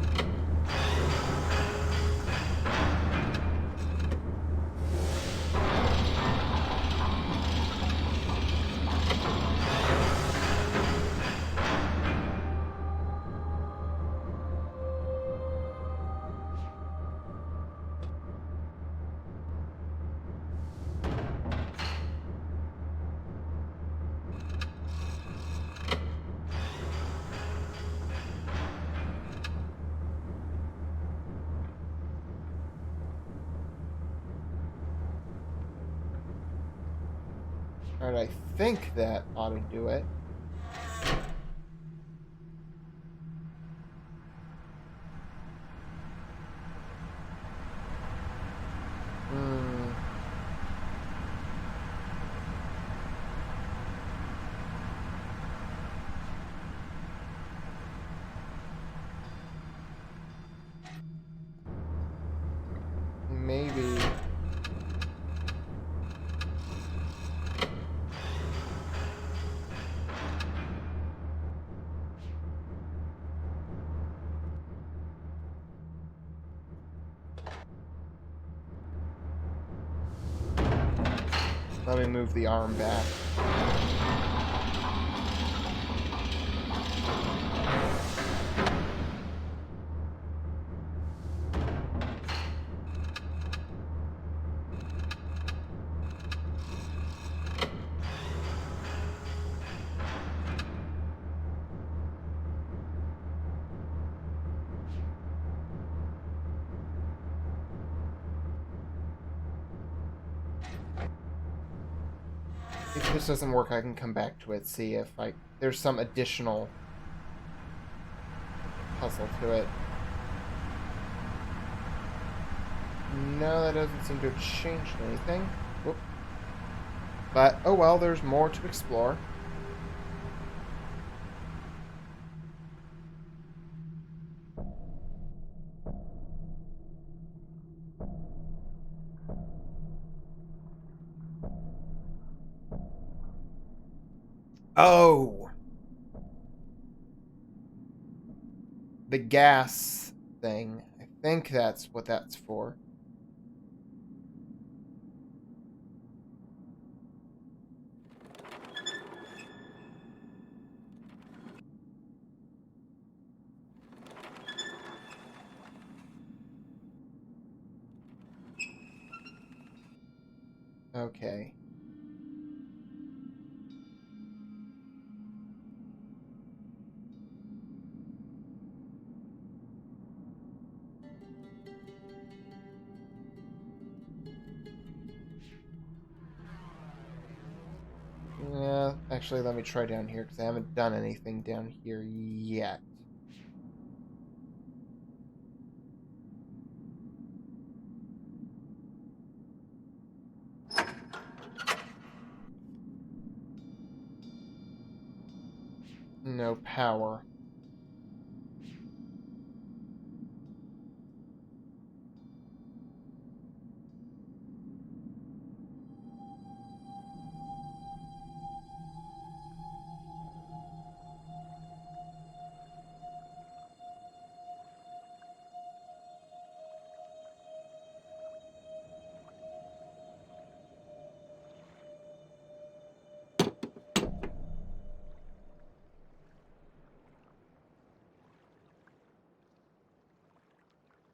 Alright, I think that ought to do it. Maybe. Let me move the arm back. If this doesn't work, I can come back to it, see if there's some additional puzzle to it. No, that doesn't seem to have changed anything. Whoop. But, oh well, there's more to explore. Oh! The gas thing. I think that's what that's for. Okay. Yeah, actually, let me try down here, because I haven't done anything down here yet. No power.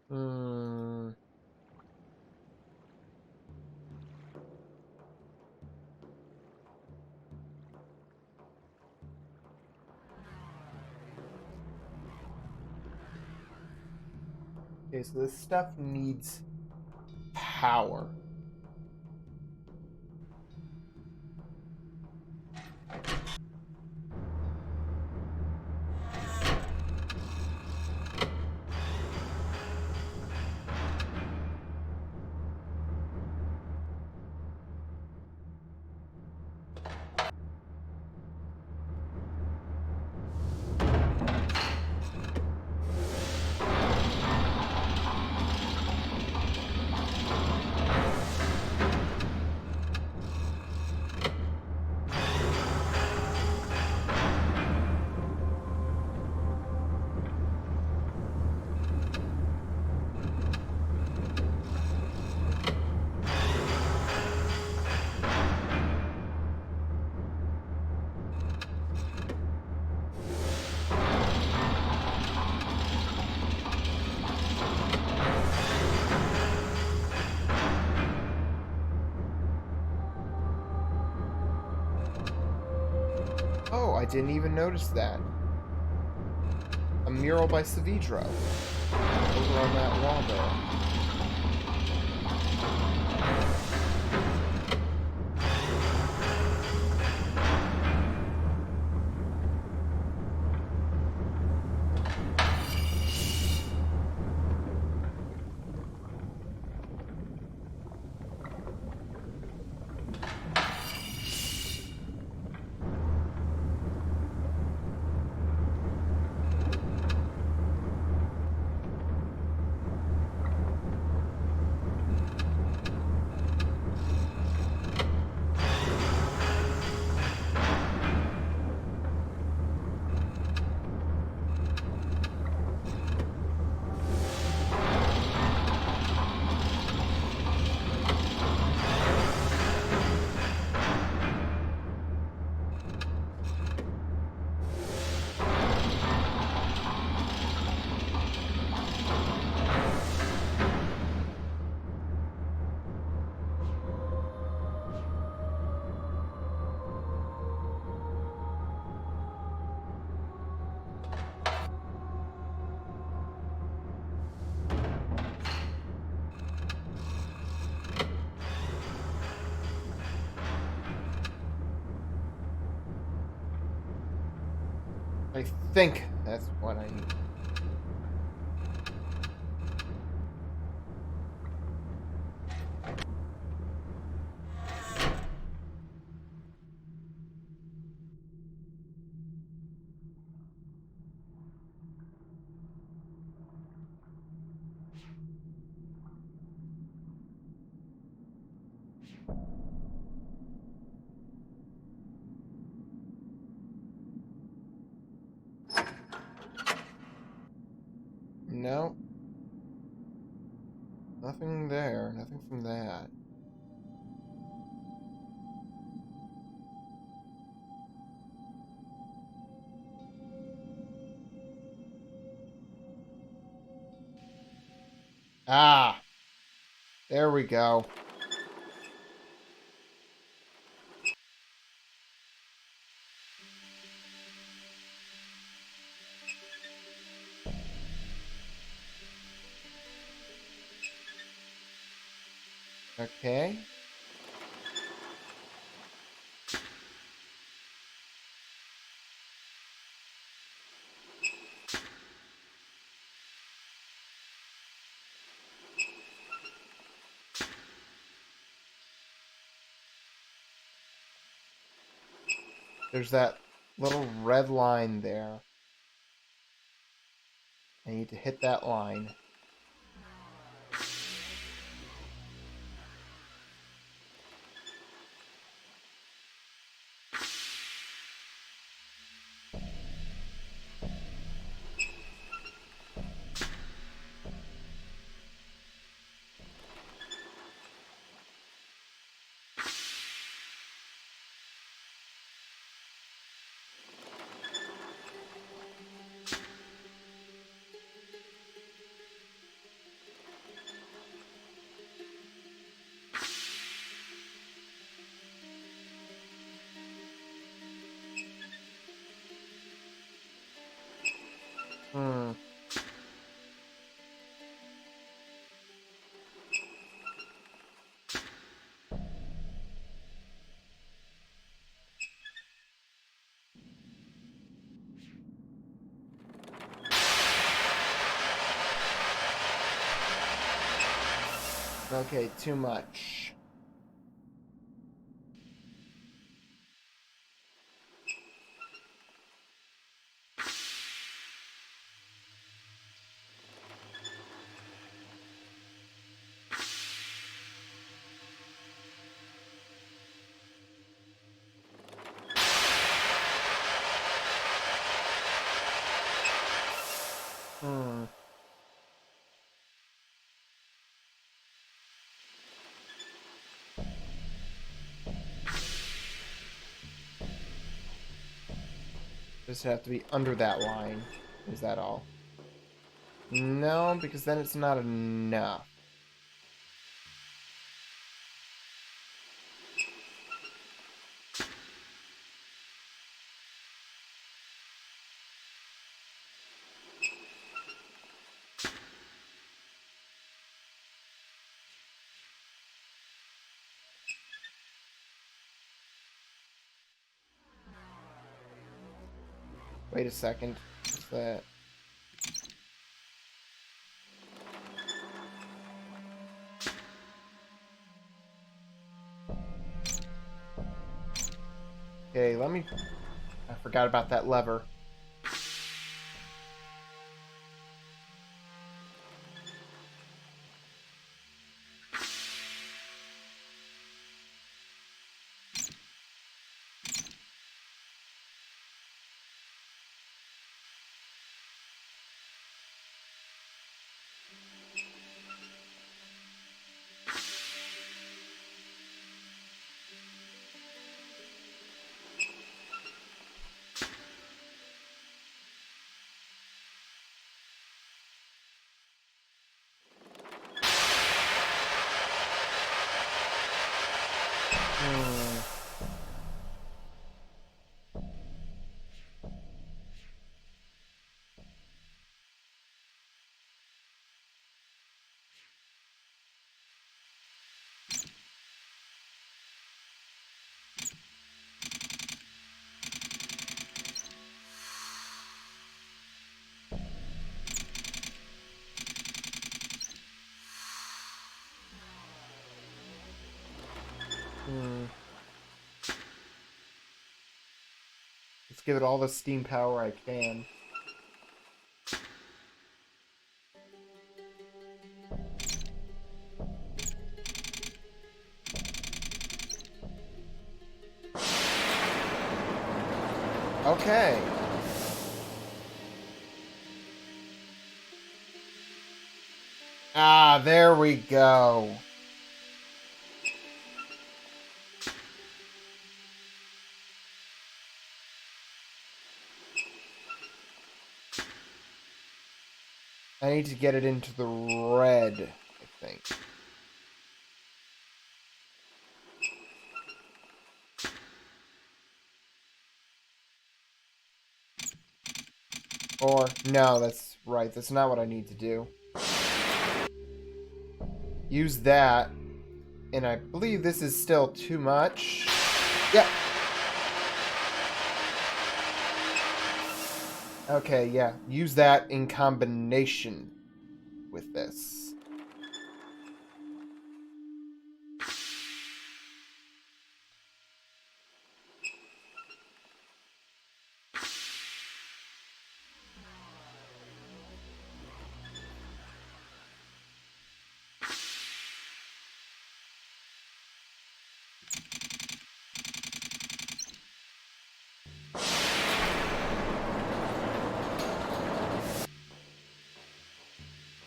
Hmm. Okay, so this stuff needs power. I didn't even notice that. A mural by Saavedro. Over on that wall there. I think that's what I need. No. Nothing there. Nothing from that. Ah! There we go. Okay. There's that little red line there. I need to hit that line. Hmm. Okay, too much. Hmm. Just have to be under that line. Is that all? No, because then it's not enough. Wait a second. What's that? Okay, let me... I forgot about that lever. Hmm. Hmm. Let's give it all the steam power I can. Okay. Ah, there we go. I need to get it into the red, I think. Or, no, that's right. That's not what I need to do. Use that. And I believe this is still too much. Yep. Okay, yeah. Use that in combination with this.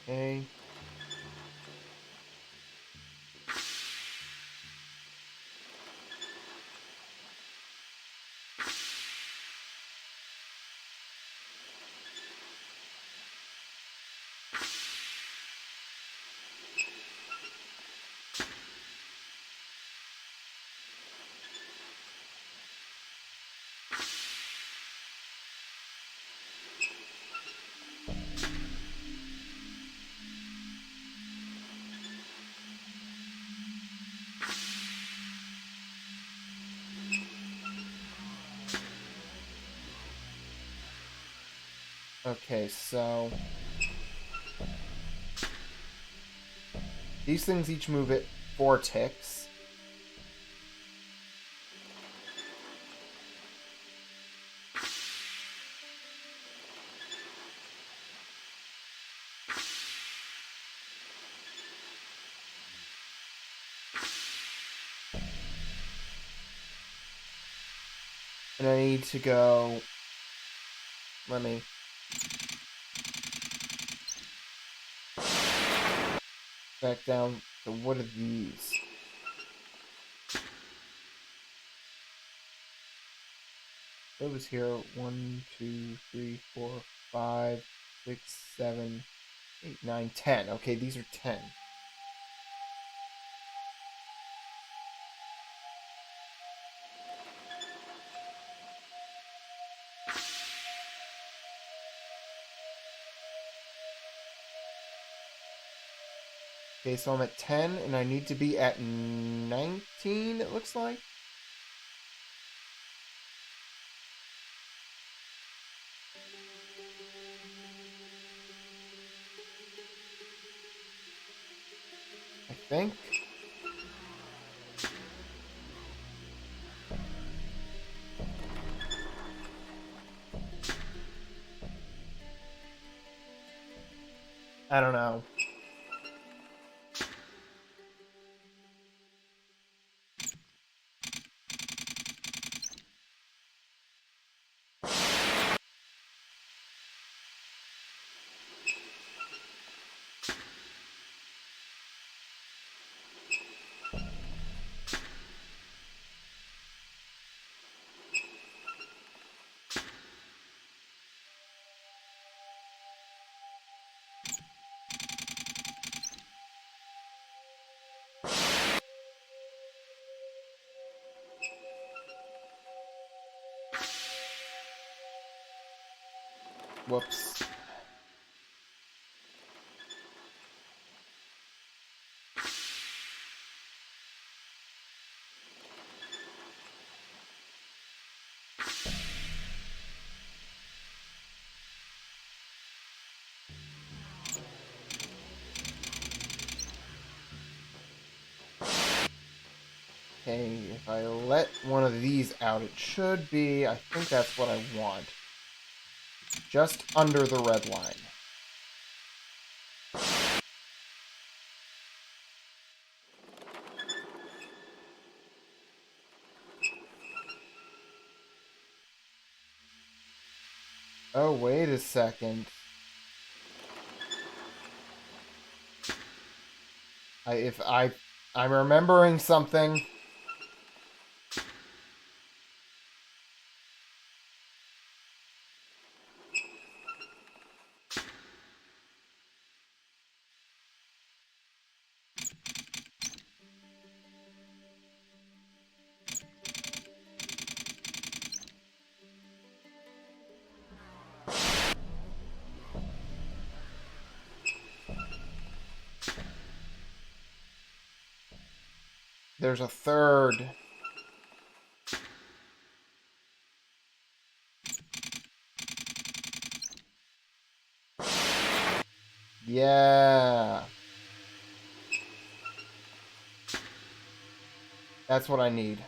Okay. Okay, so... these things each move it 4 ticks. And I need to go... let me... back down to what are these? It was here 1, 2, 3, 4, 5, 6, 7, 8, 9, 10. Okay, these are 10. Okay, so I'm at 10, and I need to be at 19, it looks like. think. I don't know. Whoops. Okay, if I let one of these out, it should be, I think that's what I want. Just under the red line. Oh, wait a second. I'm remembering something. There's a third. Yeah. That's what I need.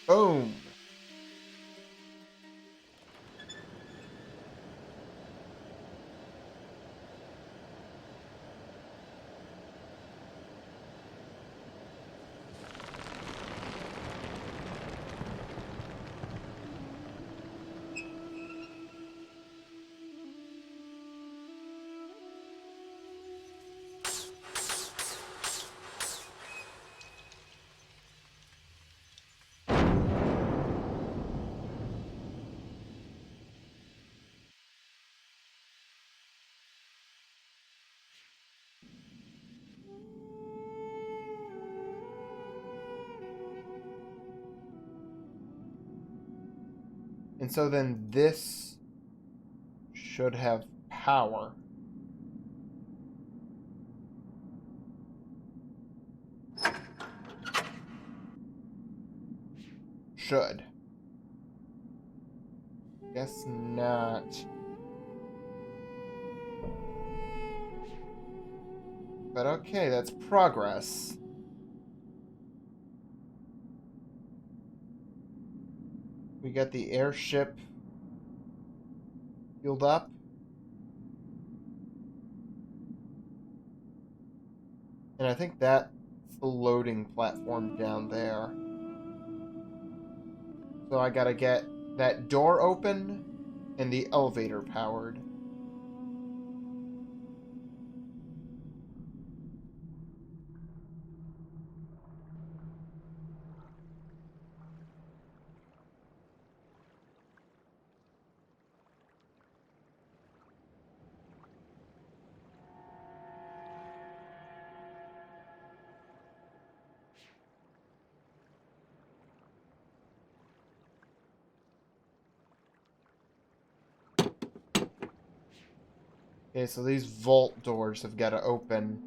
Boom. And so then this should have power. Should. Guess not. But okay, that's progress. We got the airship fueled up. And I think that's the loading platform down there. So I gotta get that door open and the elevator powered. Okay, so these vault doors have got to open.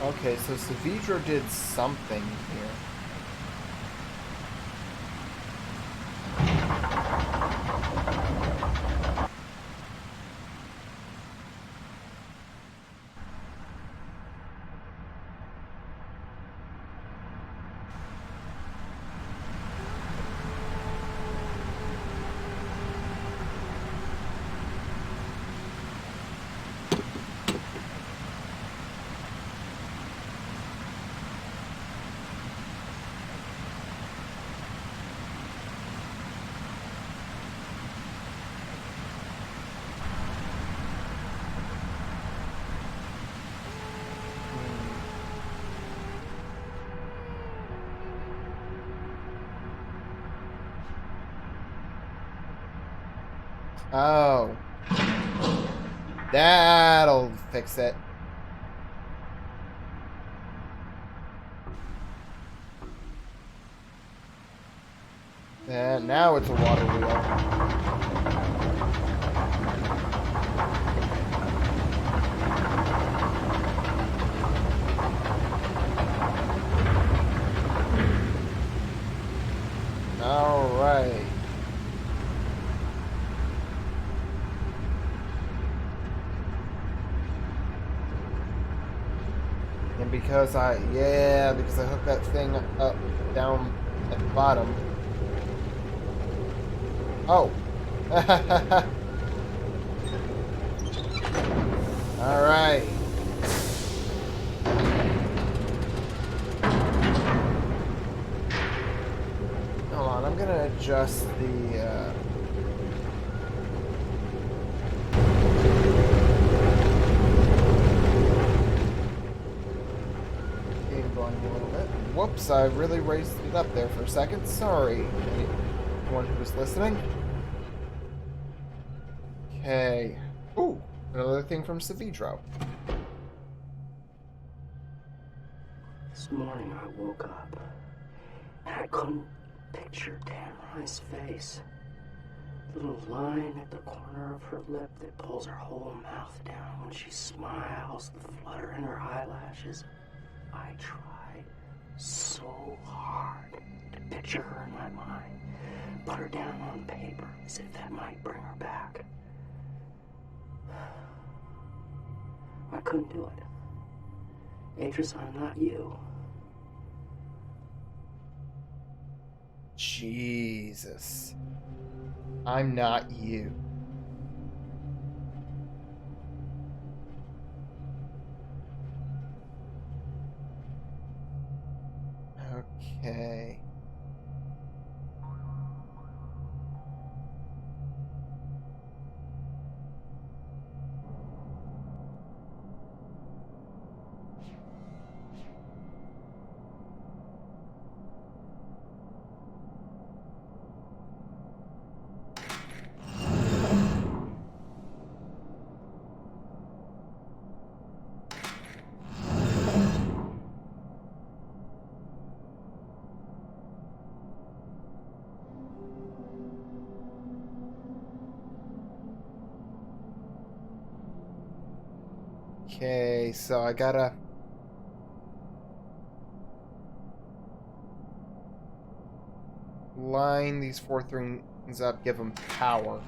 Okay, so Saavedro did something here. Oh. That'll fix it. And now it's a water wheel. All right. And because I hooked that thing up, down at the bottom. Oh. All right. Hold on, I'm gonna adjust the, game going a little bit. Whoops, I really raised it up there for a second. Sorry, anyone who was listening. Okay. Ooh, another thing from Saavedro. This morning I woke up and I couldn't picture Tamara's face. Little line at the corner of her lip that pulls her whole mouth down when she smiles, the flutter in her eyelashes. I tried so hard to picture her in my mind, put her down on paper as if that might bring her back. I couldn't do it. Idris, I'm not you. Jesus. I'm not you. Okay. Okay, so I gotta line these four things up, give them power.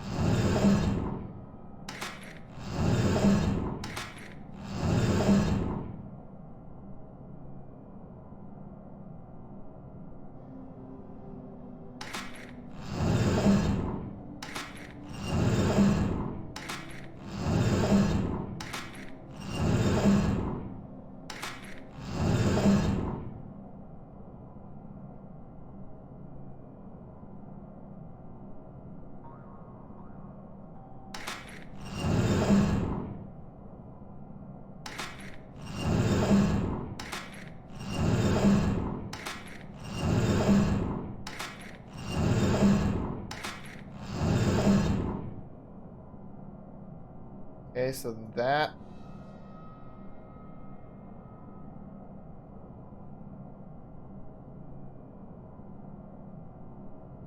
Okay, so that...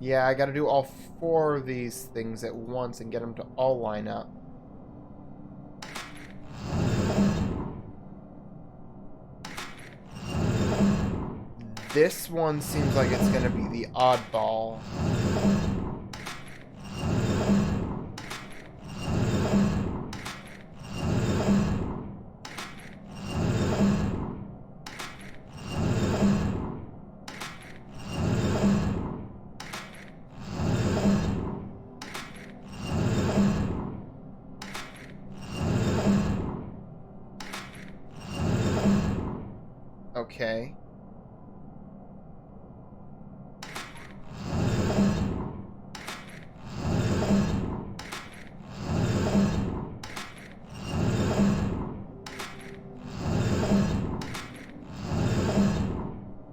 Yeah, I gotta do all 4 of these things at once and get them to all line up. This one seems like it's gonna be the oddball. Okay.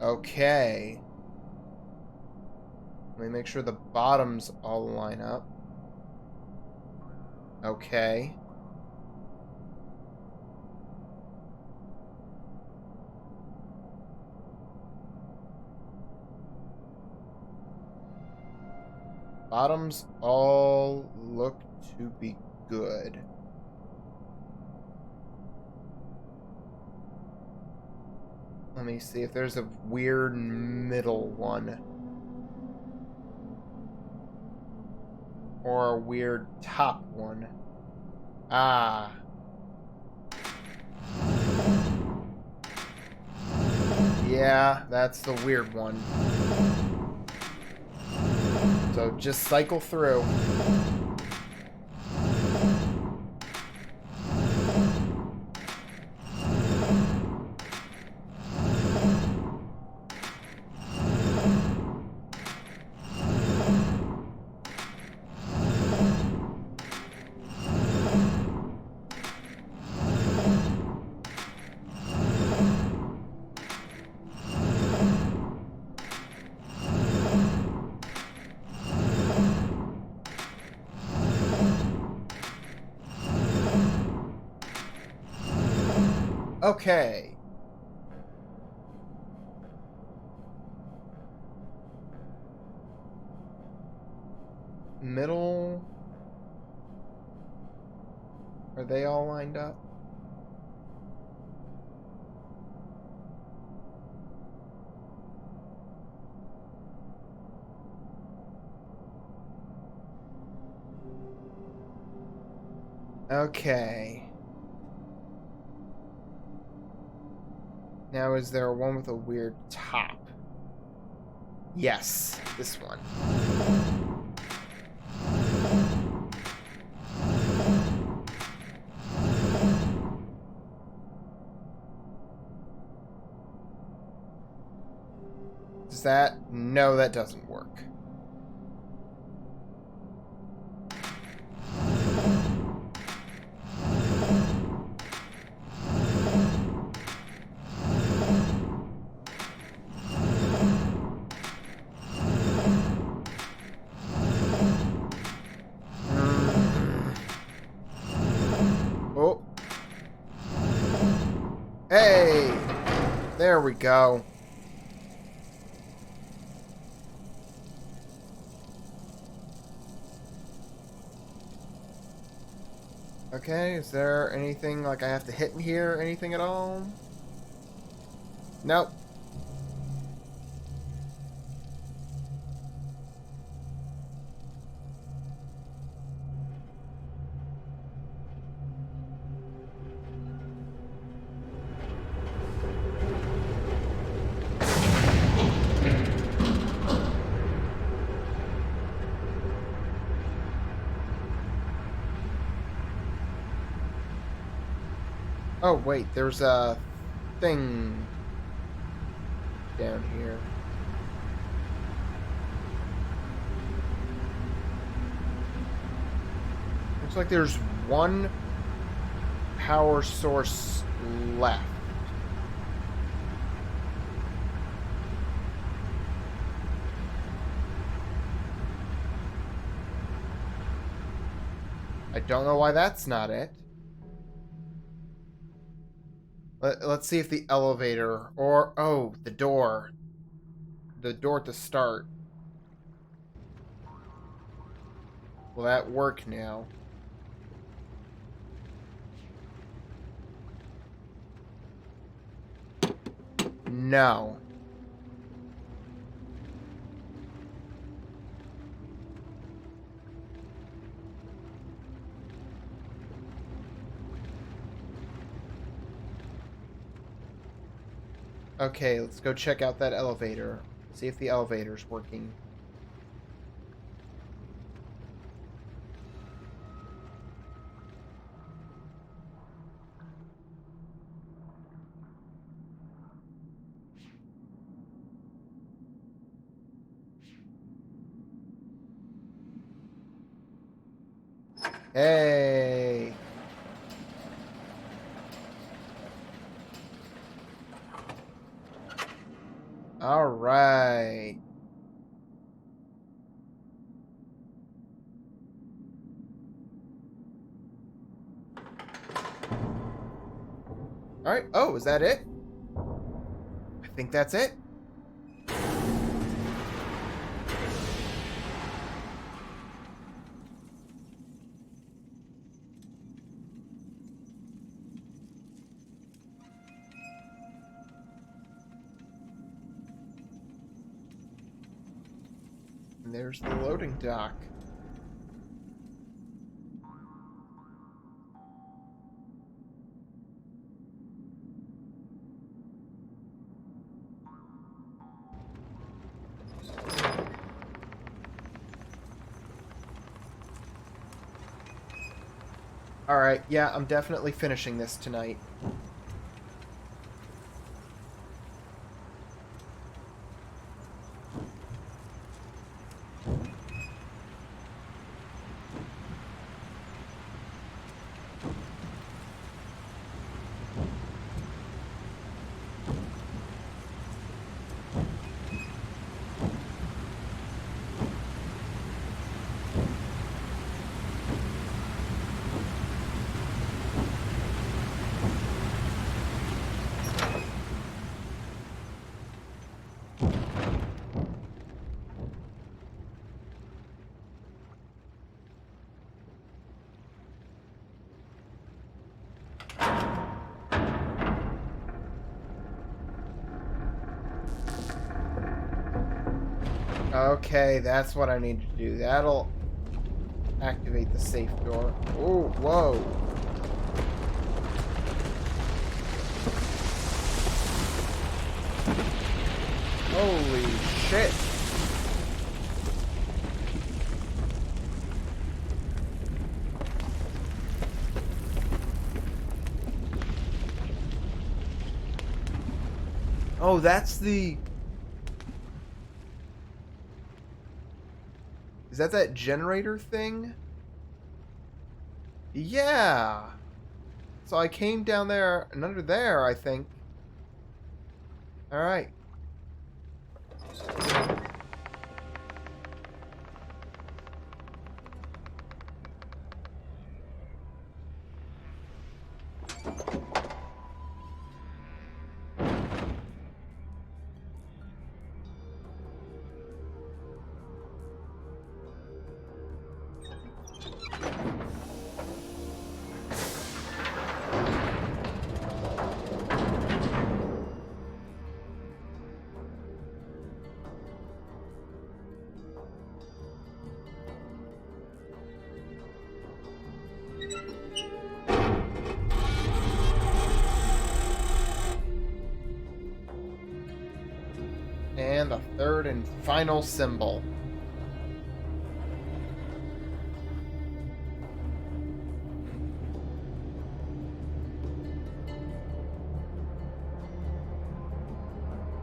Okay. Let me make sure the bottoms all line up. Okay. Bottoms all look to be good. Let me see if there's a weird middle one. Or a weird top one. Ah. Yeah, that's the weird one. So just cycle through. Okay. Middle. Are they all lined up? Okay. Now, is there one with a weird top? Yes, this one. Does that? No, that doesn't work. Oh. Hey! There we go. Okay, is there anything like I have to hit in here? Anything at all? Nope. Oh, wait, there's a thing down here. Looks like there's one power source left. I don't know why that's not it. Let's see if the elevator or oh, the door. The door to start. Will that work now? No. Okay, let's go check out that elevator. See if the elevator's working. Hey! Alright. Alright. Oh, is that it? I think that's it. And there's the loading dock. Alright, yeah, I'm definitely finishing this tonight. Okay, that's what I need to do. That'll activate the safe door. Oh, whoa. Holy shit. Oh, that's the... Is that generator thing? Yeah. So I came down there and under there, I think. Alright. And the third and final symbol.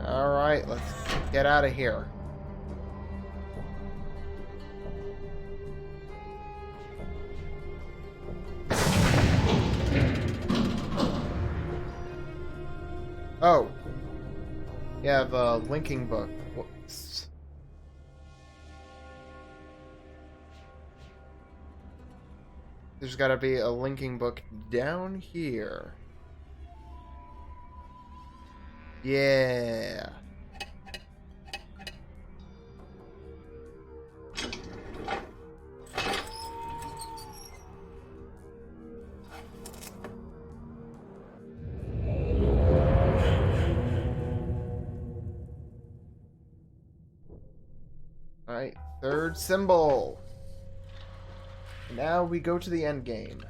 Alright, let's get out of here. Oh. Yeah, the linking book. Whoops. There's gotta be a linking book down here. Yeah. Alright, third symbol. Now we go to the end game.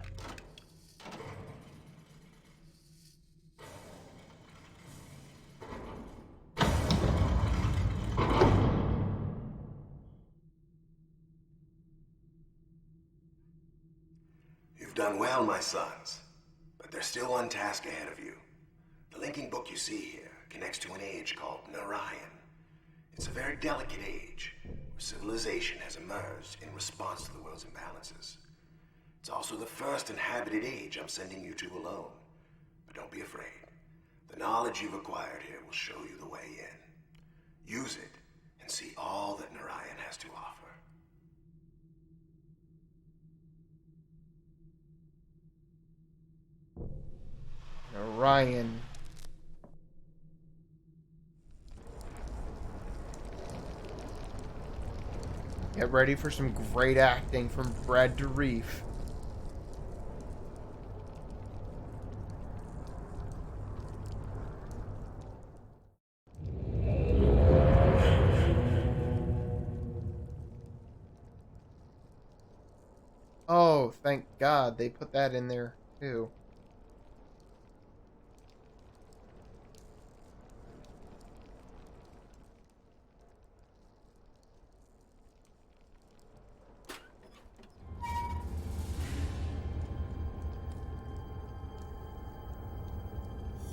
You've done well, my sons, but there's still one task ahead of you. The linking book you see here connects to an age called Narayan. It's a very delicate age, where civilization has emerged in response to the world's imbalances. It's also the first inhabited age I'm sending you to alone. But don't be afraid. The knowledge you've acquired here will show you the way in. Use it, and see all that Narayan has to offer. Orion. Get ready for some great acting from Brad Dourif. Oh, thank God they put that in there too.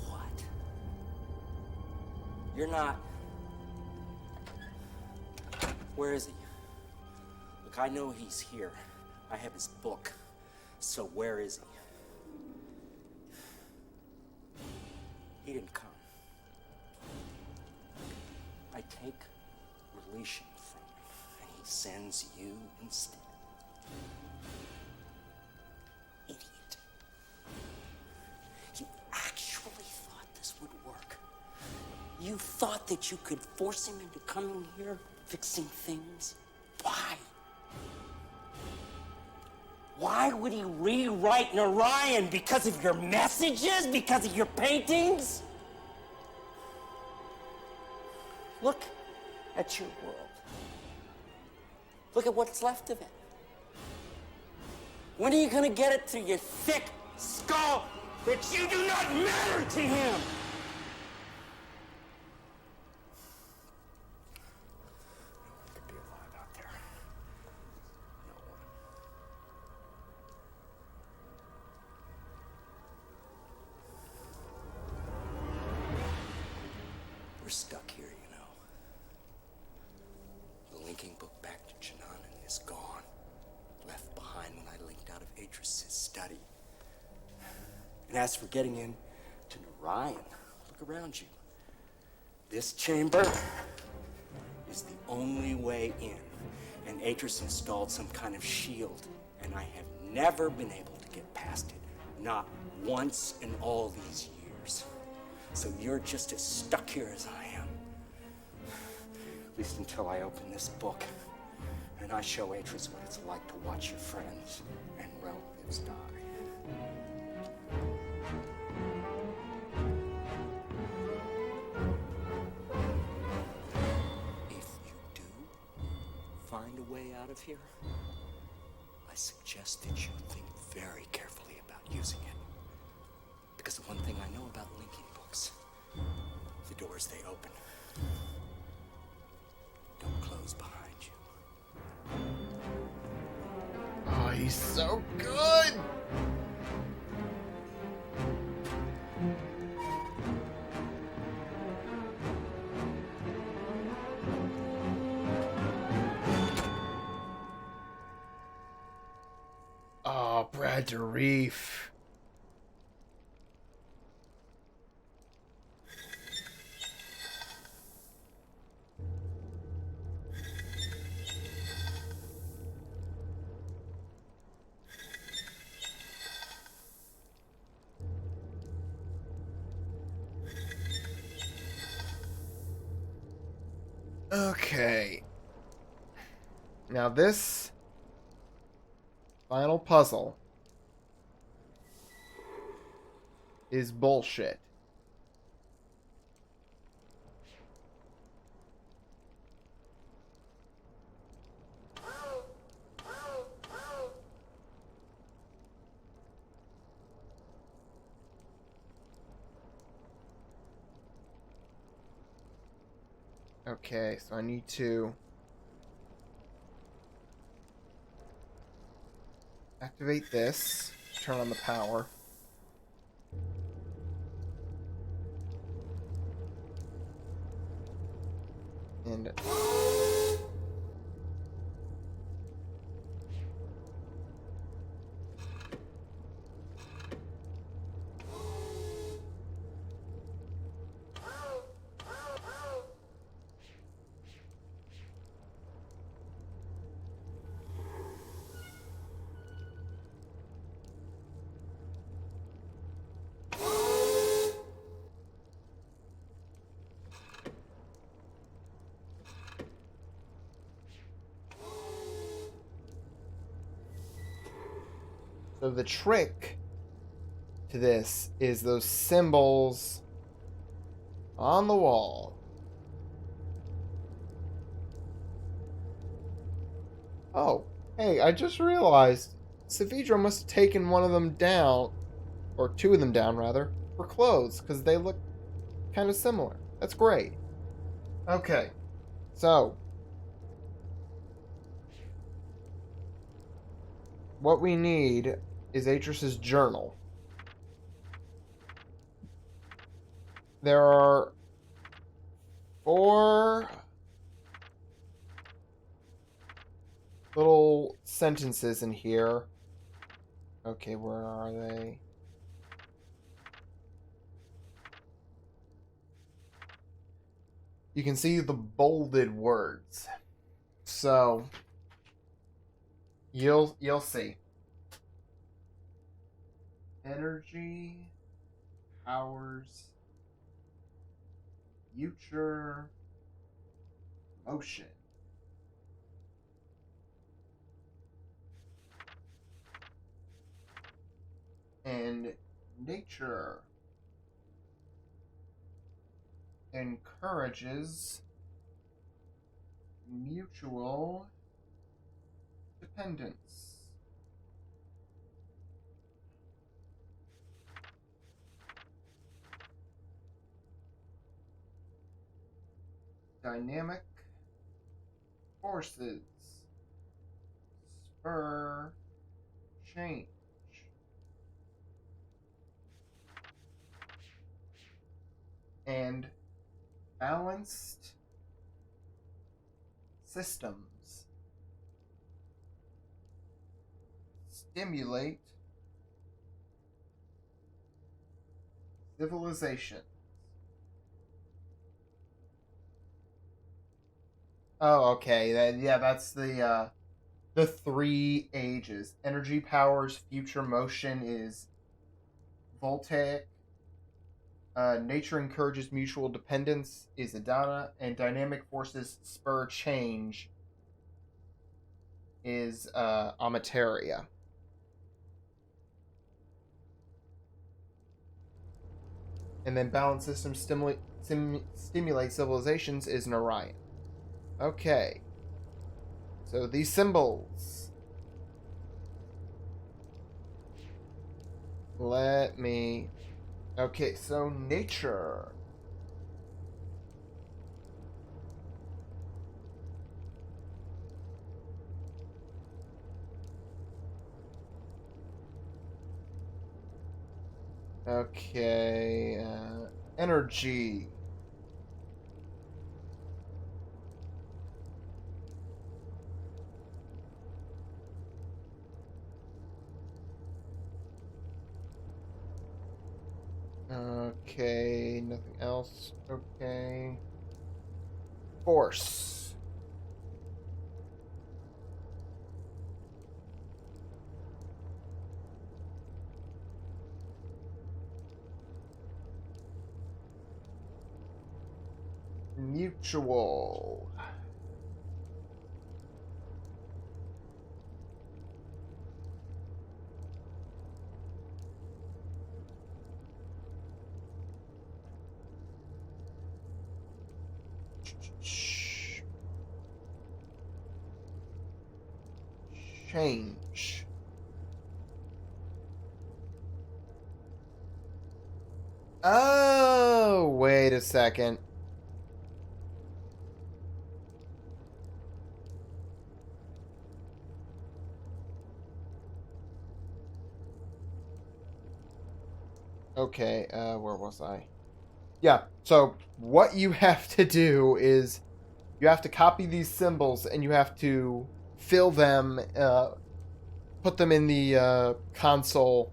What? You're not... Where is he? Look, I know he's here. I have his book. So where is he? He didn't come. I take Releeshahn from him, and he sends you instead. Idiot. You actually thought this would work. You thought that you could force him into coming here, fixing things? Why? Why would he rewrite Narayan? Because of your messages? Because of your paintings? Look at your world. Look at what's left of it. When are you gonna get it through your thick skull that you do not matter to him? No one could be alive out there. No one. We're stuck here, you know. The linking book back to Chananan is gone. Left behind when I linked out of Atris' study. And as for getting in to Narayan, look around you. This chamber is the only way in. And Atris installed some kind of shield, and I have never been able to get past it. Not once in all these years. So you're just as stuck here as I am. At least until I open this book. And I show Atris what it's like to watch your friends and relatives die. If you do find a way out of here, I suggest that you think very carefully about using it. Because the one thing I know about linking books, the doors they open don't close behind you. Oh, he's so good! Oh, Brad Dourif. Okay. Now this final puzzle is bullshit. Okay, so I need to activate this, turn on the power. And so the trick to this is those symbols on the wall. Oh, hey, I just realized Saavedro must have taken one of them down, or two of them down, rather, for clothes, because they look kind of similar. That's great. Okay, so what we need is Atris's journal. There are 4 little sentences in here. Okay, where are they? You can see the bolded words. So you'll see. Energy powers future motion. And nature encourages mutual dependence. Dynamic forces spur change. And balanced systems stimulate civilization. Oh, okay. Yeah, that's the 3 ages. Energy powers future motion is voltaic. Nature encourages mutual dependence is Adana, and dynamic forces spur change is Amateria. And then balance system stimulate civilizations is Narayan. Okay. So these symbols. Let me. Okay, so nature. Okay, energy. Okay, nothing else. Okay. Force. Mutual. Change. Oh, wait a second. Okay, where was I? Yeah, so what you have to do is you have to copy these symbols and you have to fill them, put them in the console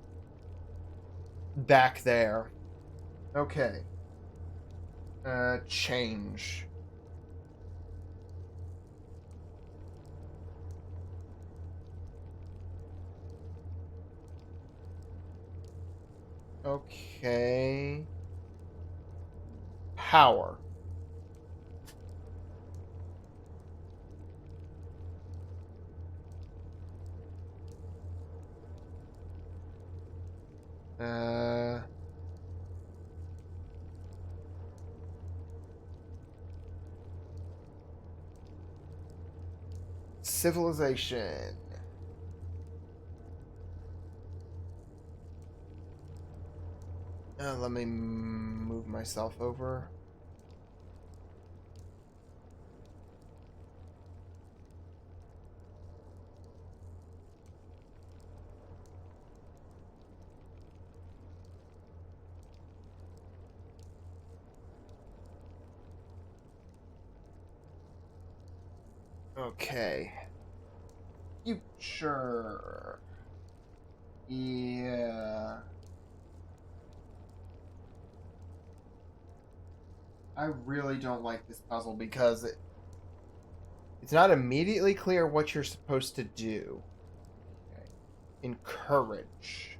back there. Okay. Change. Okay. Power. Uh, Civilization. Let me move myself over. Okay. Future. Yeah. I really don't like this puzzle because it's not immediately clear what you're supposed to do. Okay. Encourage.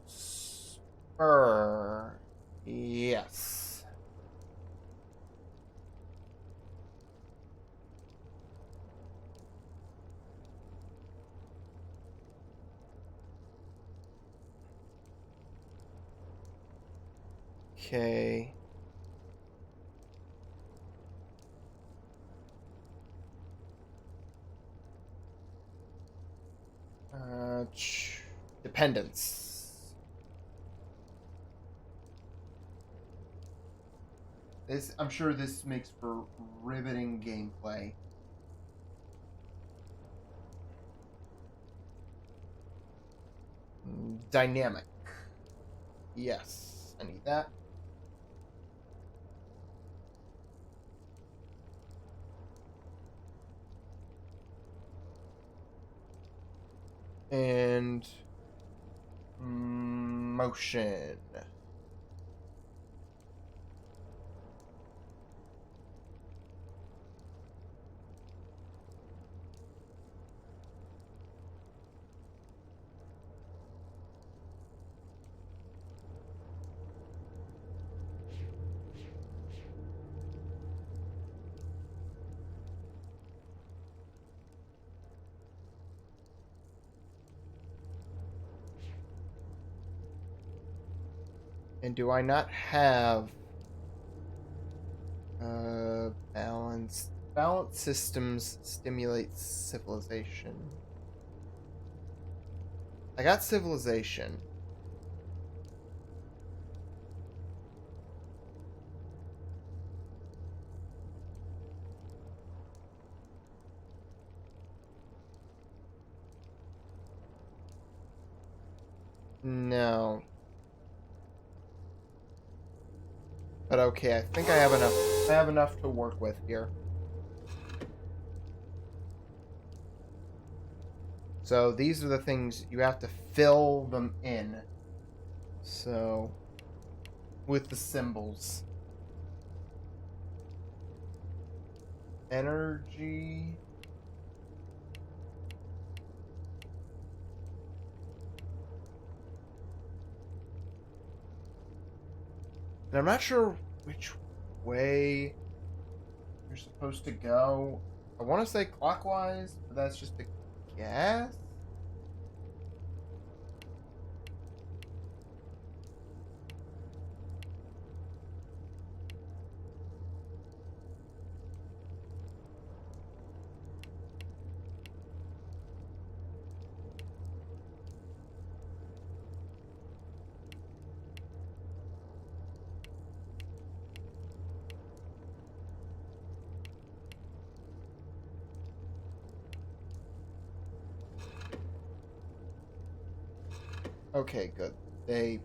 Spur. Yes. Okay. Uh, Dependence. I'm sure this makes for riveting gameplay. Dynamic. Yes, I need that. And motion. And do I not have balance? Balance systems stimulate civilization. I got civilization. No. But okay, I think I have enough. I have enough to work with here. So these are the things you have to fill them in. So with the symbols. Energy. And I'm not sure which way you're supposed to go. I want to say clockwise, but that's just a guess. Okay, good. They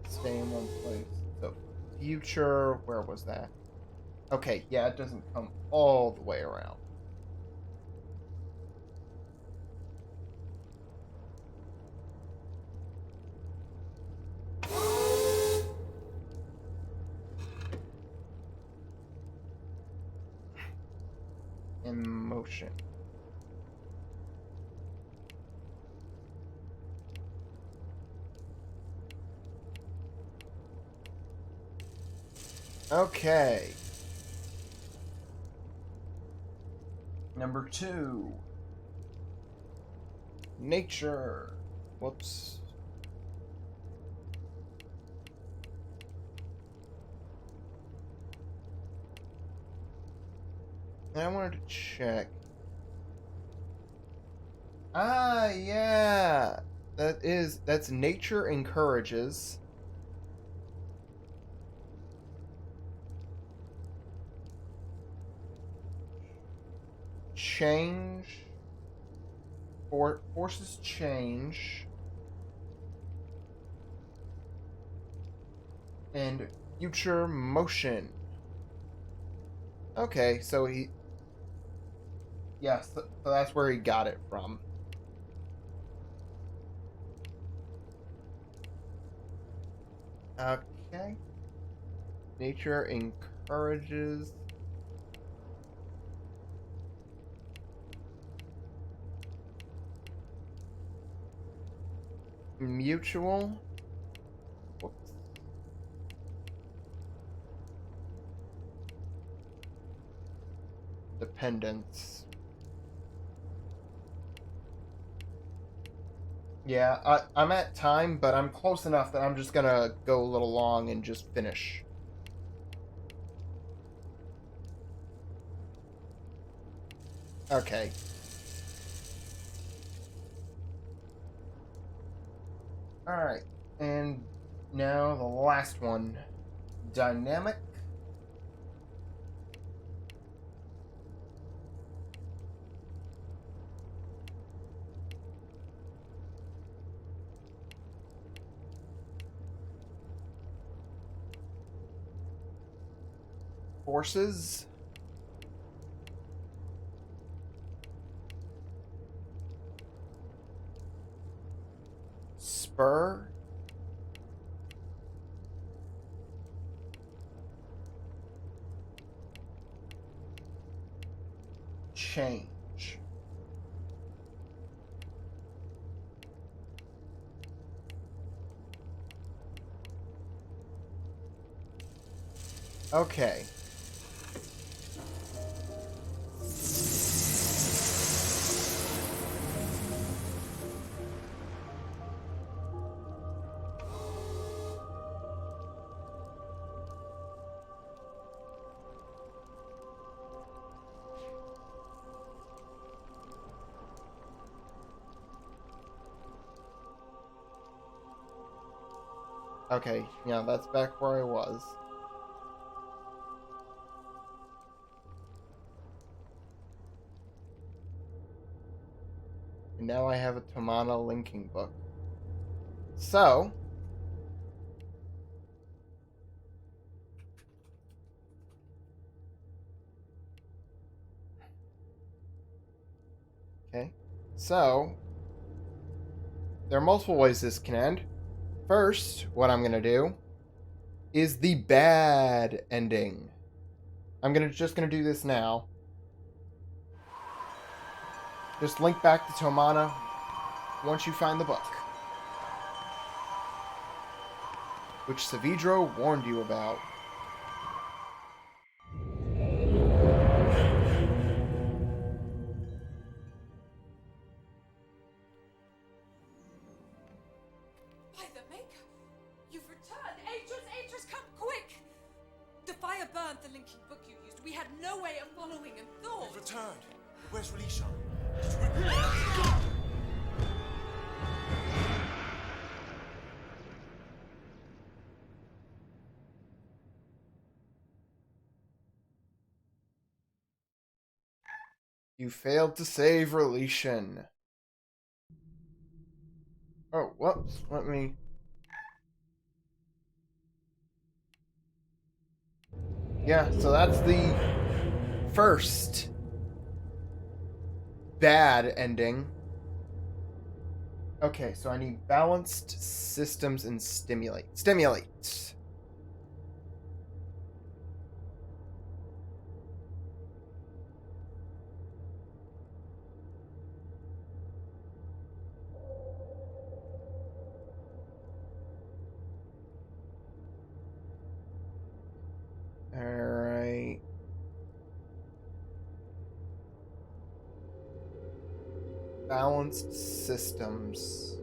stay in one place. So, future, where was that? Okay, yeah, it doesn't come all the way around. In motion. Okay. Number 2. Nature. Whoops. And I wanted to check. Ah, yeah. That's nature encourages. Change. Forces change. And future motion. Okay, so he. Yes, so that's where he got it from. Okay. Nature encourages. Mutual. Whoops. Dependence. Yeah, I'm at time, but I'm close enough that I'm just gonna go a little long and just finish. Okay. Alright. And now the last one. Dynamic. Forces. Spur. Change. Okay. Okay, yeah, that's back where I was. And now I have a Tomana linking book. So, okay. So, there are multiple ways this can end. First, what I'm gonna do is the bad ending. Just gonna do this now. Just link back to Tomana once you find the book. which Saavedro warned you about. By the Maker! You've returned! Atris, come quick! The fire burned the linking book you used. We had no way of following and thought. We've returned. Where's Releeshahn? You failed to save Releeshahn. Oh, whoops. Let me... Yeah, so that's the first bad ending. Okay, so I need balanced systems and stimulate. Stimulate! Alright. Balanced systems.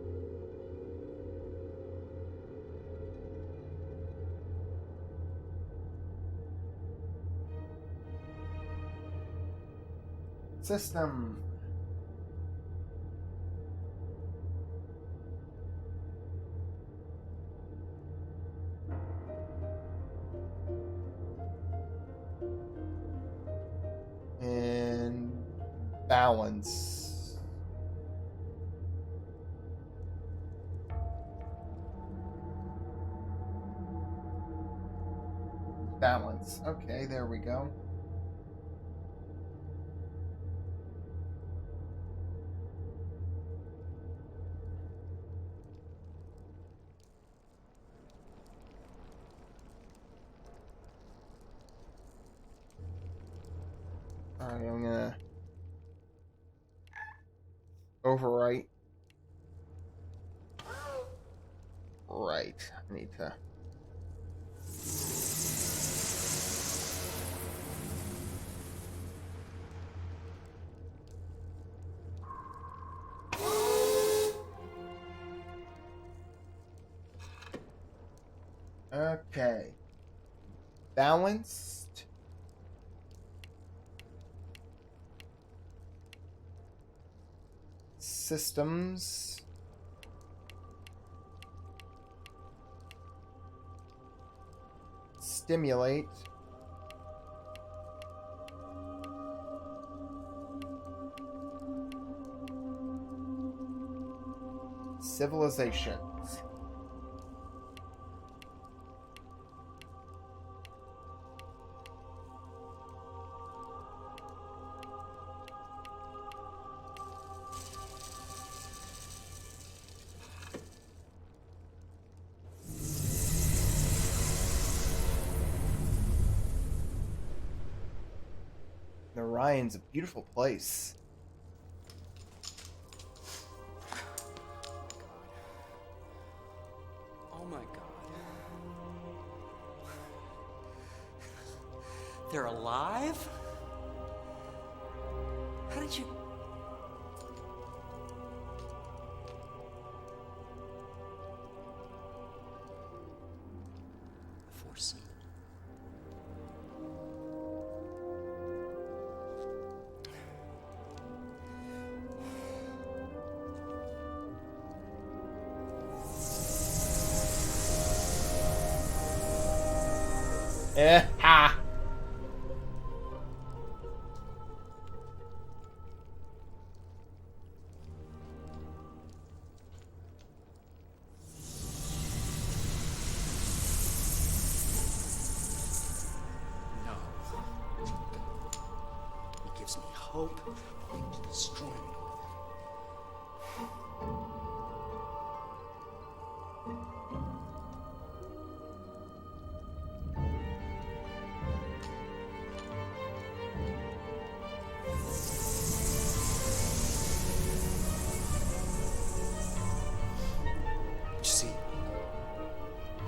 System. And balance. Balance. Okay, there we go. Alright, I'm gonna overwrite. Right, I need to... Okay. Balanced. Systems. Stimulate. Civilizations. Orion's a beautiful place. Oh my god. They're alive? How did you... Foreseen. Ha! No. He gives me hope, but we destroy me.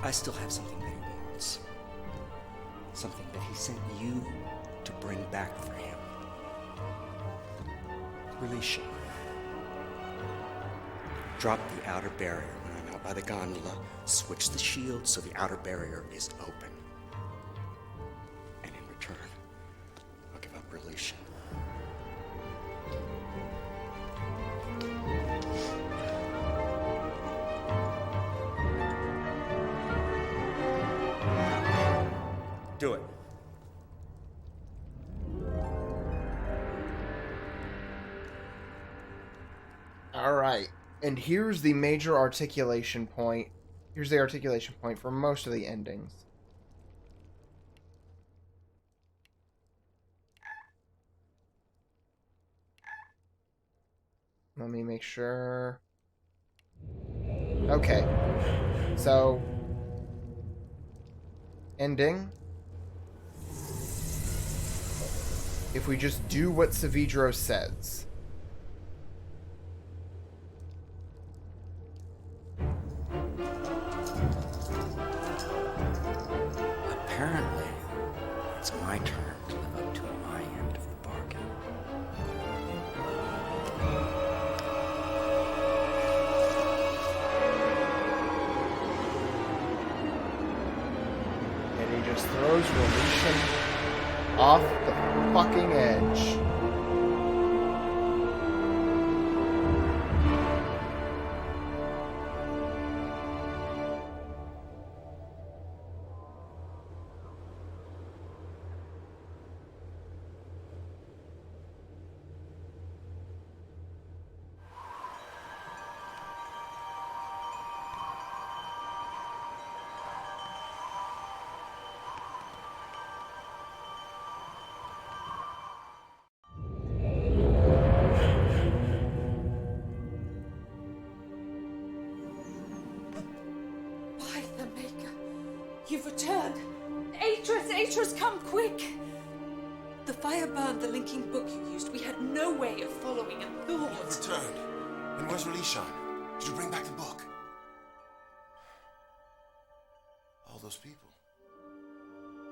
I still have something that he wants. Something that he sent you to bring back for him. Releeshahn. Drop the outer barrier when I'm out by the gondola. Switch the shield so the outer barrier is open. And in return, I'll give up Releeshahn. Do it. All right. And here's the major articulation point. Here's the articulation point for most of the endings. Let me make sure. Okay. So, ending. If we just do what Saavedro says. Apparently, it's my turn to live up to my end of the bargain. And he just throws Releeshahn off the fucking edge. By the Maker, you've returned. Atris, come quick! The fire burned the linking book you used. We had no way of following and thought. You've returned. And where's Releeshahn? Did you bring back the book? All those people.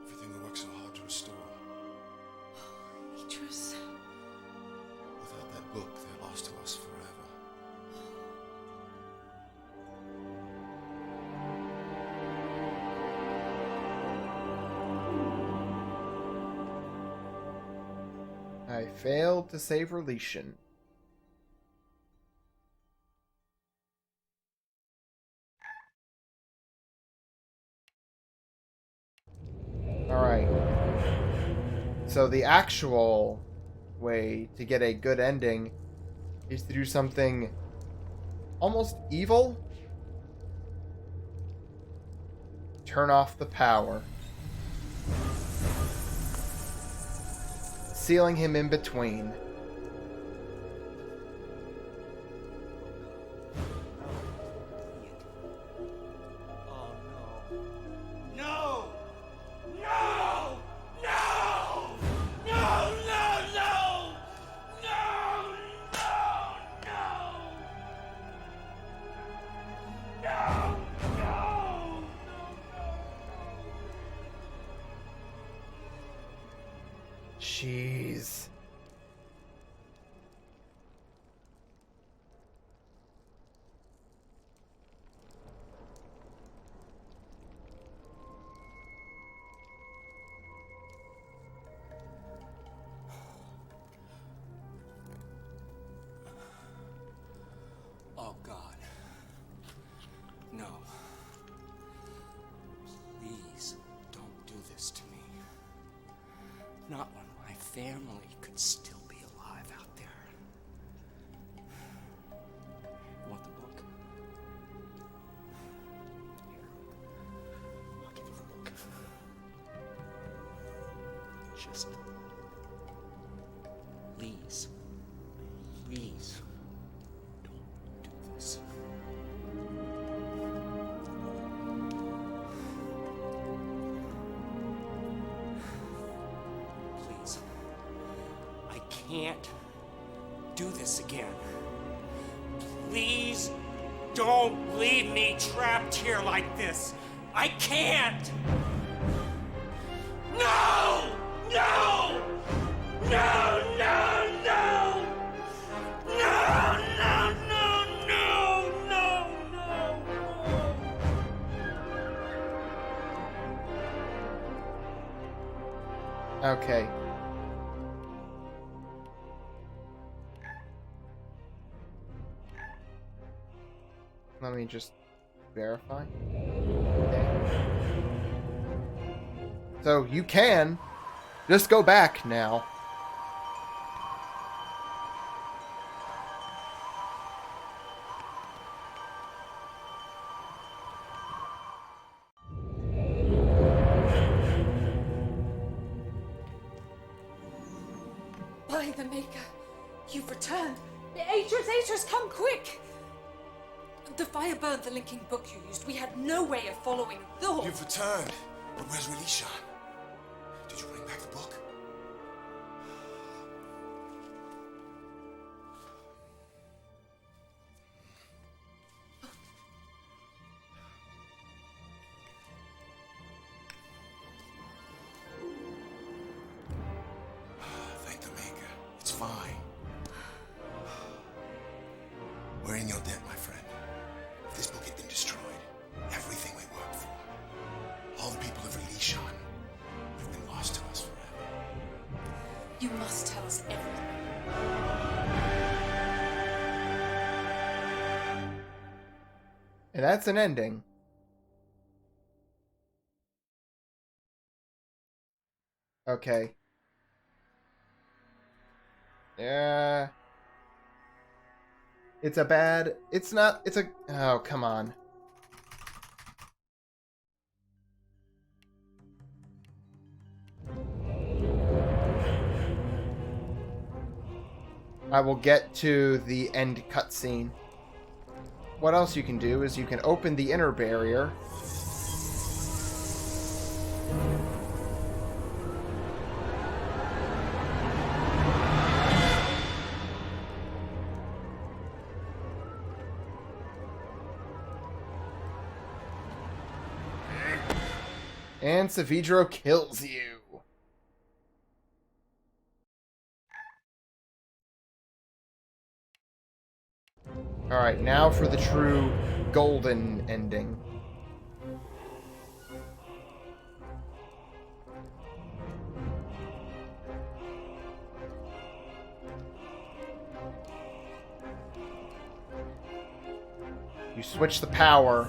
Everything we worked so hard to restore. Atris. Without that book, they're lost to us forever. I failed to save Releeshahn. Alright. So the actual way to get a good ending is to do something almost evil. Turn off the power. Sealing him in between. Jeez. Oh, God. No. Please don't do this to me. Not when my family could still be alive out there. You want the book? Here. I'll give you the book. Just... please. Please. Don't do this. Please. I can't do this again. Please don't leave me trapped here like this. I can't! No! No! No, no, no! No, no, no, no, no, no, no! Okay. Let me just verify. Okay. So you can just go back now. By the Maker, you've returned. Atreus, come quick! The fire burned the linking book you used. We had no way of following the... You've returned. But where's Releeshahn? Did you bring back the book? Thank the Maker. It's fine. We're in your debt, my friend. If this book had been destroyed, everything we worked for, all the people of Releeshahn, would have been lost to us forever. You must tell us everything. And that's an ending. Okay. Yeah. It's a bad... It's not... It's a... Oh, come on. I will get to the end cutscene. What else you can do is you can open the inner barrier. And Saavedro kills you. Alright, now for the true golden ending. You switch the power.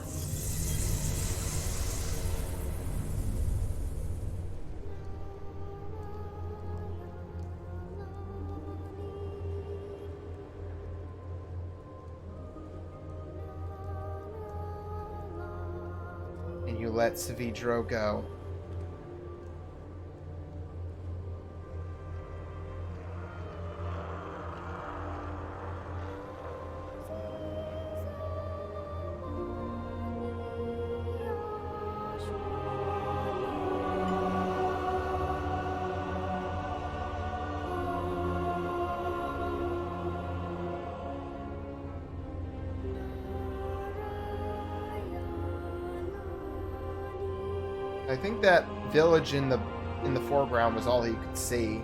And you let Saavedro go. I think that village in the foreground was all he could see.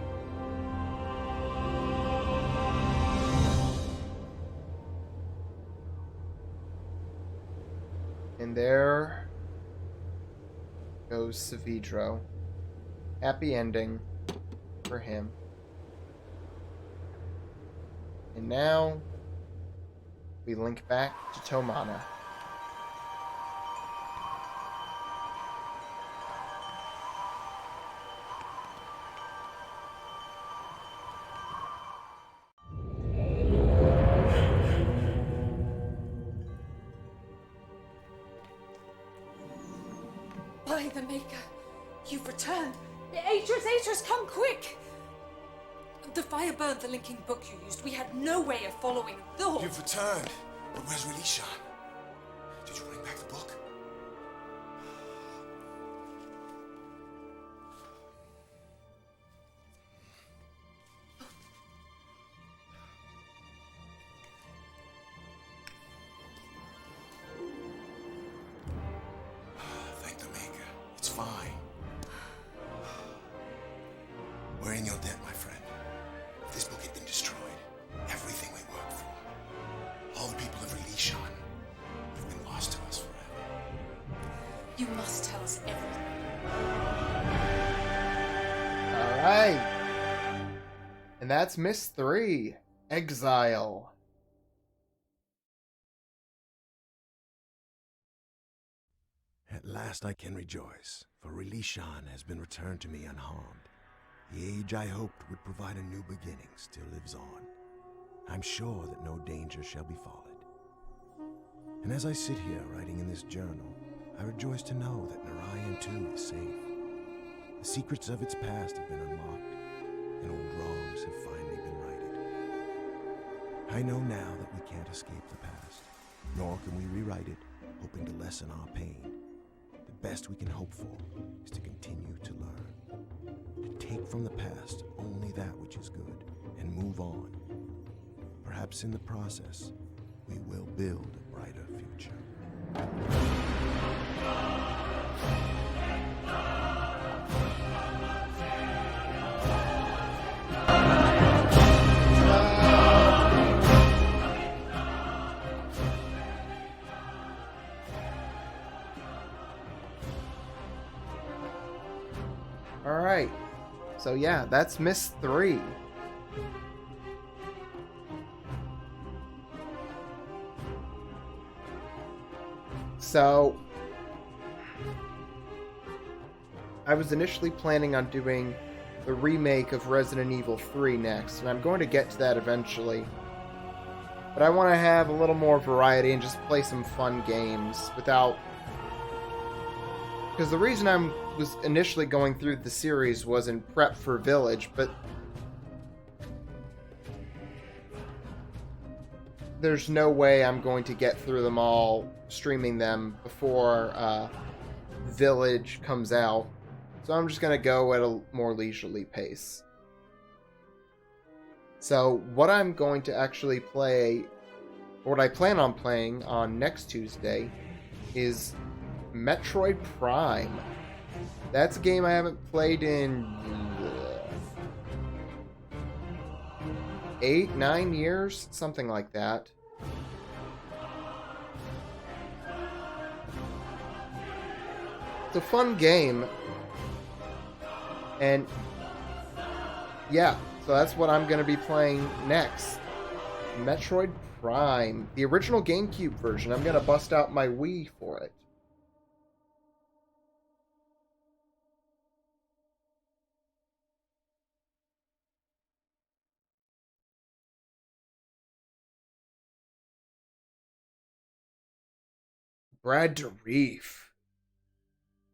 And there goes Saavedro. Happy ending for him. And now we link back to Tomana. By the Maker, you've returned. Atreus, come quick! The fire burned the linking book you used. We had no way of following the... You've returned. But where's Releeshahn? Did you bring back the book? Thank in your debt, my friend. If this book had been destroyed, everything we worked for, all the people of Releeshahn, would have been lost to us forever. You must tell us everything. Alright. And that's Myst III, Exile. At last I can rejoice, for Releeshahn has been returned to me unharmed. The age I hoped would provide a new beginning still lives on. I'm sure that no danger shall befall it. And as I sit here writing in this journal, I rejoice to know that Narayan too is safe. The secrets of its past have been unlocked, and old wrongs have finally been righted. I know now that we can't escape the past, nor can we rewrite it, hoping to lessen our pain. The best we can hope for is to continue to learn, to take from the past only that which is good, and move on. Perhaps in the process, we will build a brighter future. Alright. So yeah, that's Myst III. So I was initially planning on doing the remake of Resident Evil 3 next, and I'm going to get to that eventually. But I want to have a little more variety and just play some fun games without... Because the reason I was initially going through the series was in prep for Village, but there's no way I'm going to get through them all, streaming them before Village comes out. So I'm just going to go at a more leisurely pace. So what I'm going to actually play, or what I plan on playing on next Tuesday, is Metroid Prime. That's a game I haven't played in 8-9 years, something like that. It's a fun game, and yeah, so that's what I'm going to be playing next. Metroid Prime, the original GameCube version. I'm going to bust out my Wii for it. Brad Dourif.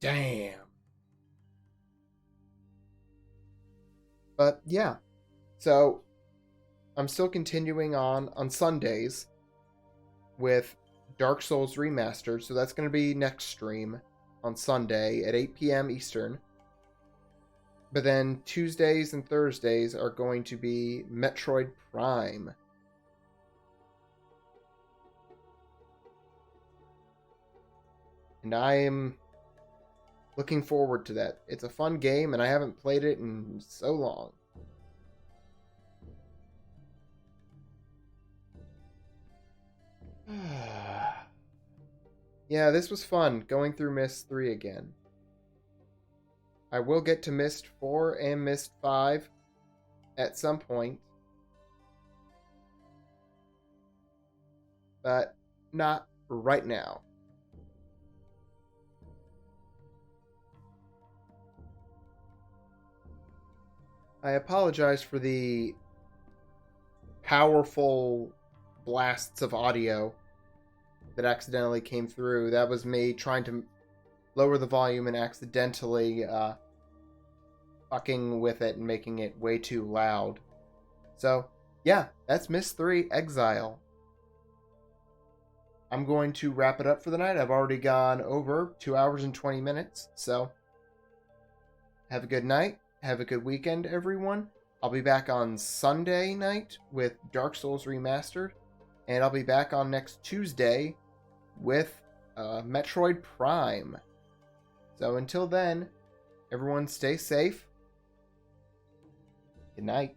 Damn. But yeah, so I'm still continuing on Sundays with Dark Souls Remastered. So that's going to be next stream on Sunday at 8 p.m. Eastern. But then Tuesdays and Thursdays are going to be Metroid Prime. And I am looking forward to that. It's a fun game, and I haven't played it in so long. Yeah, this was fun, going through Myst 3 again. I will get to Myst 4 and Myst 5 at some point. But not right now. I apologize for the powerful blasts of audio that accidentally came through. That was me trying to lower the volume and accidentally fucking with it and making it way too loud. So, yeah, that's Myst III Exile. I'm going to wrap it up for the night. I've already gone over 2 hours and 20 minutes, so have a good night. Have a good weekend, everyone. I'll be back on Sunday night with Dark Souls Remastered, and I'll be back on next Tuesday with Metroid Prime. So until then, everyone stay safe, Good night.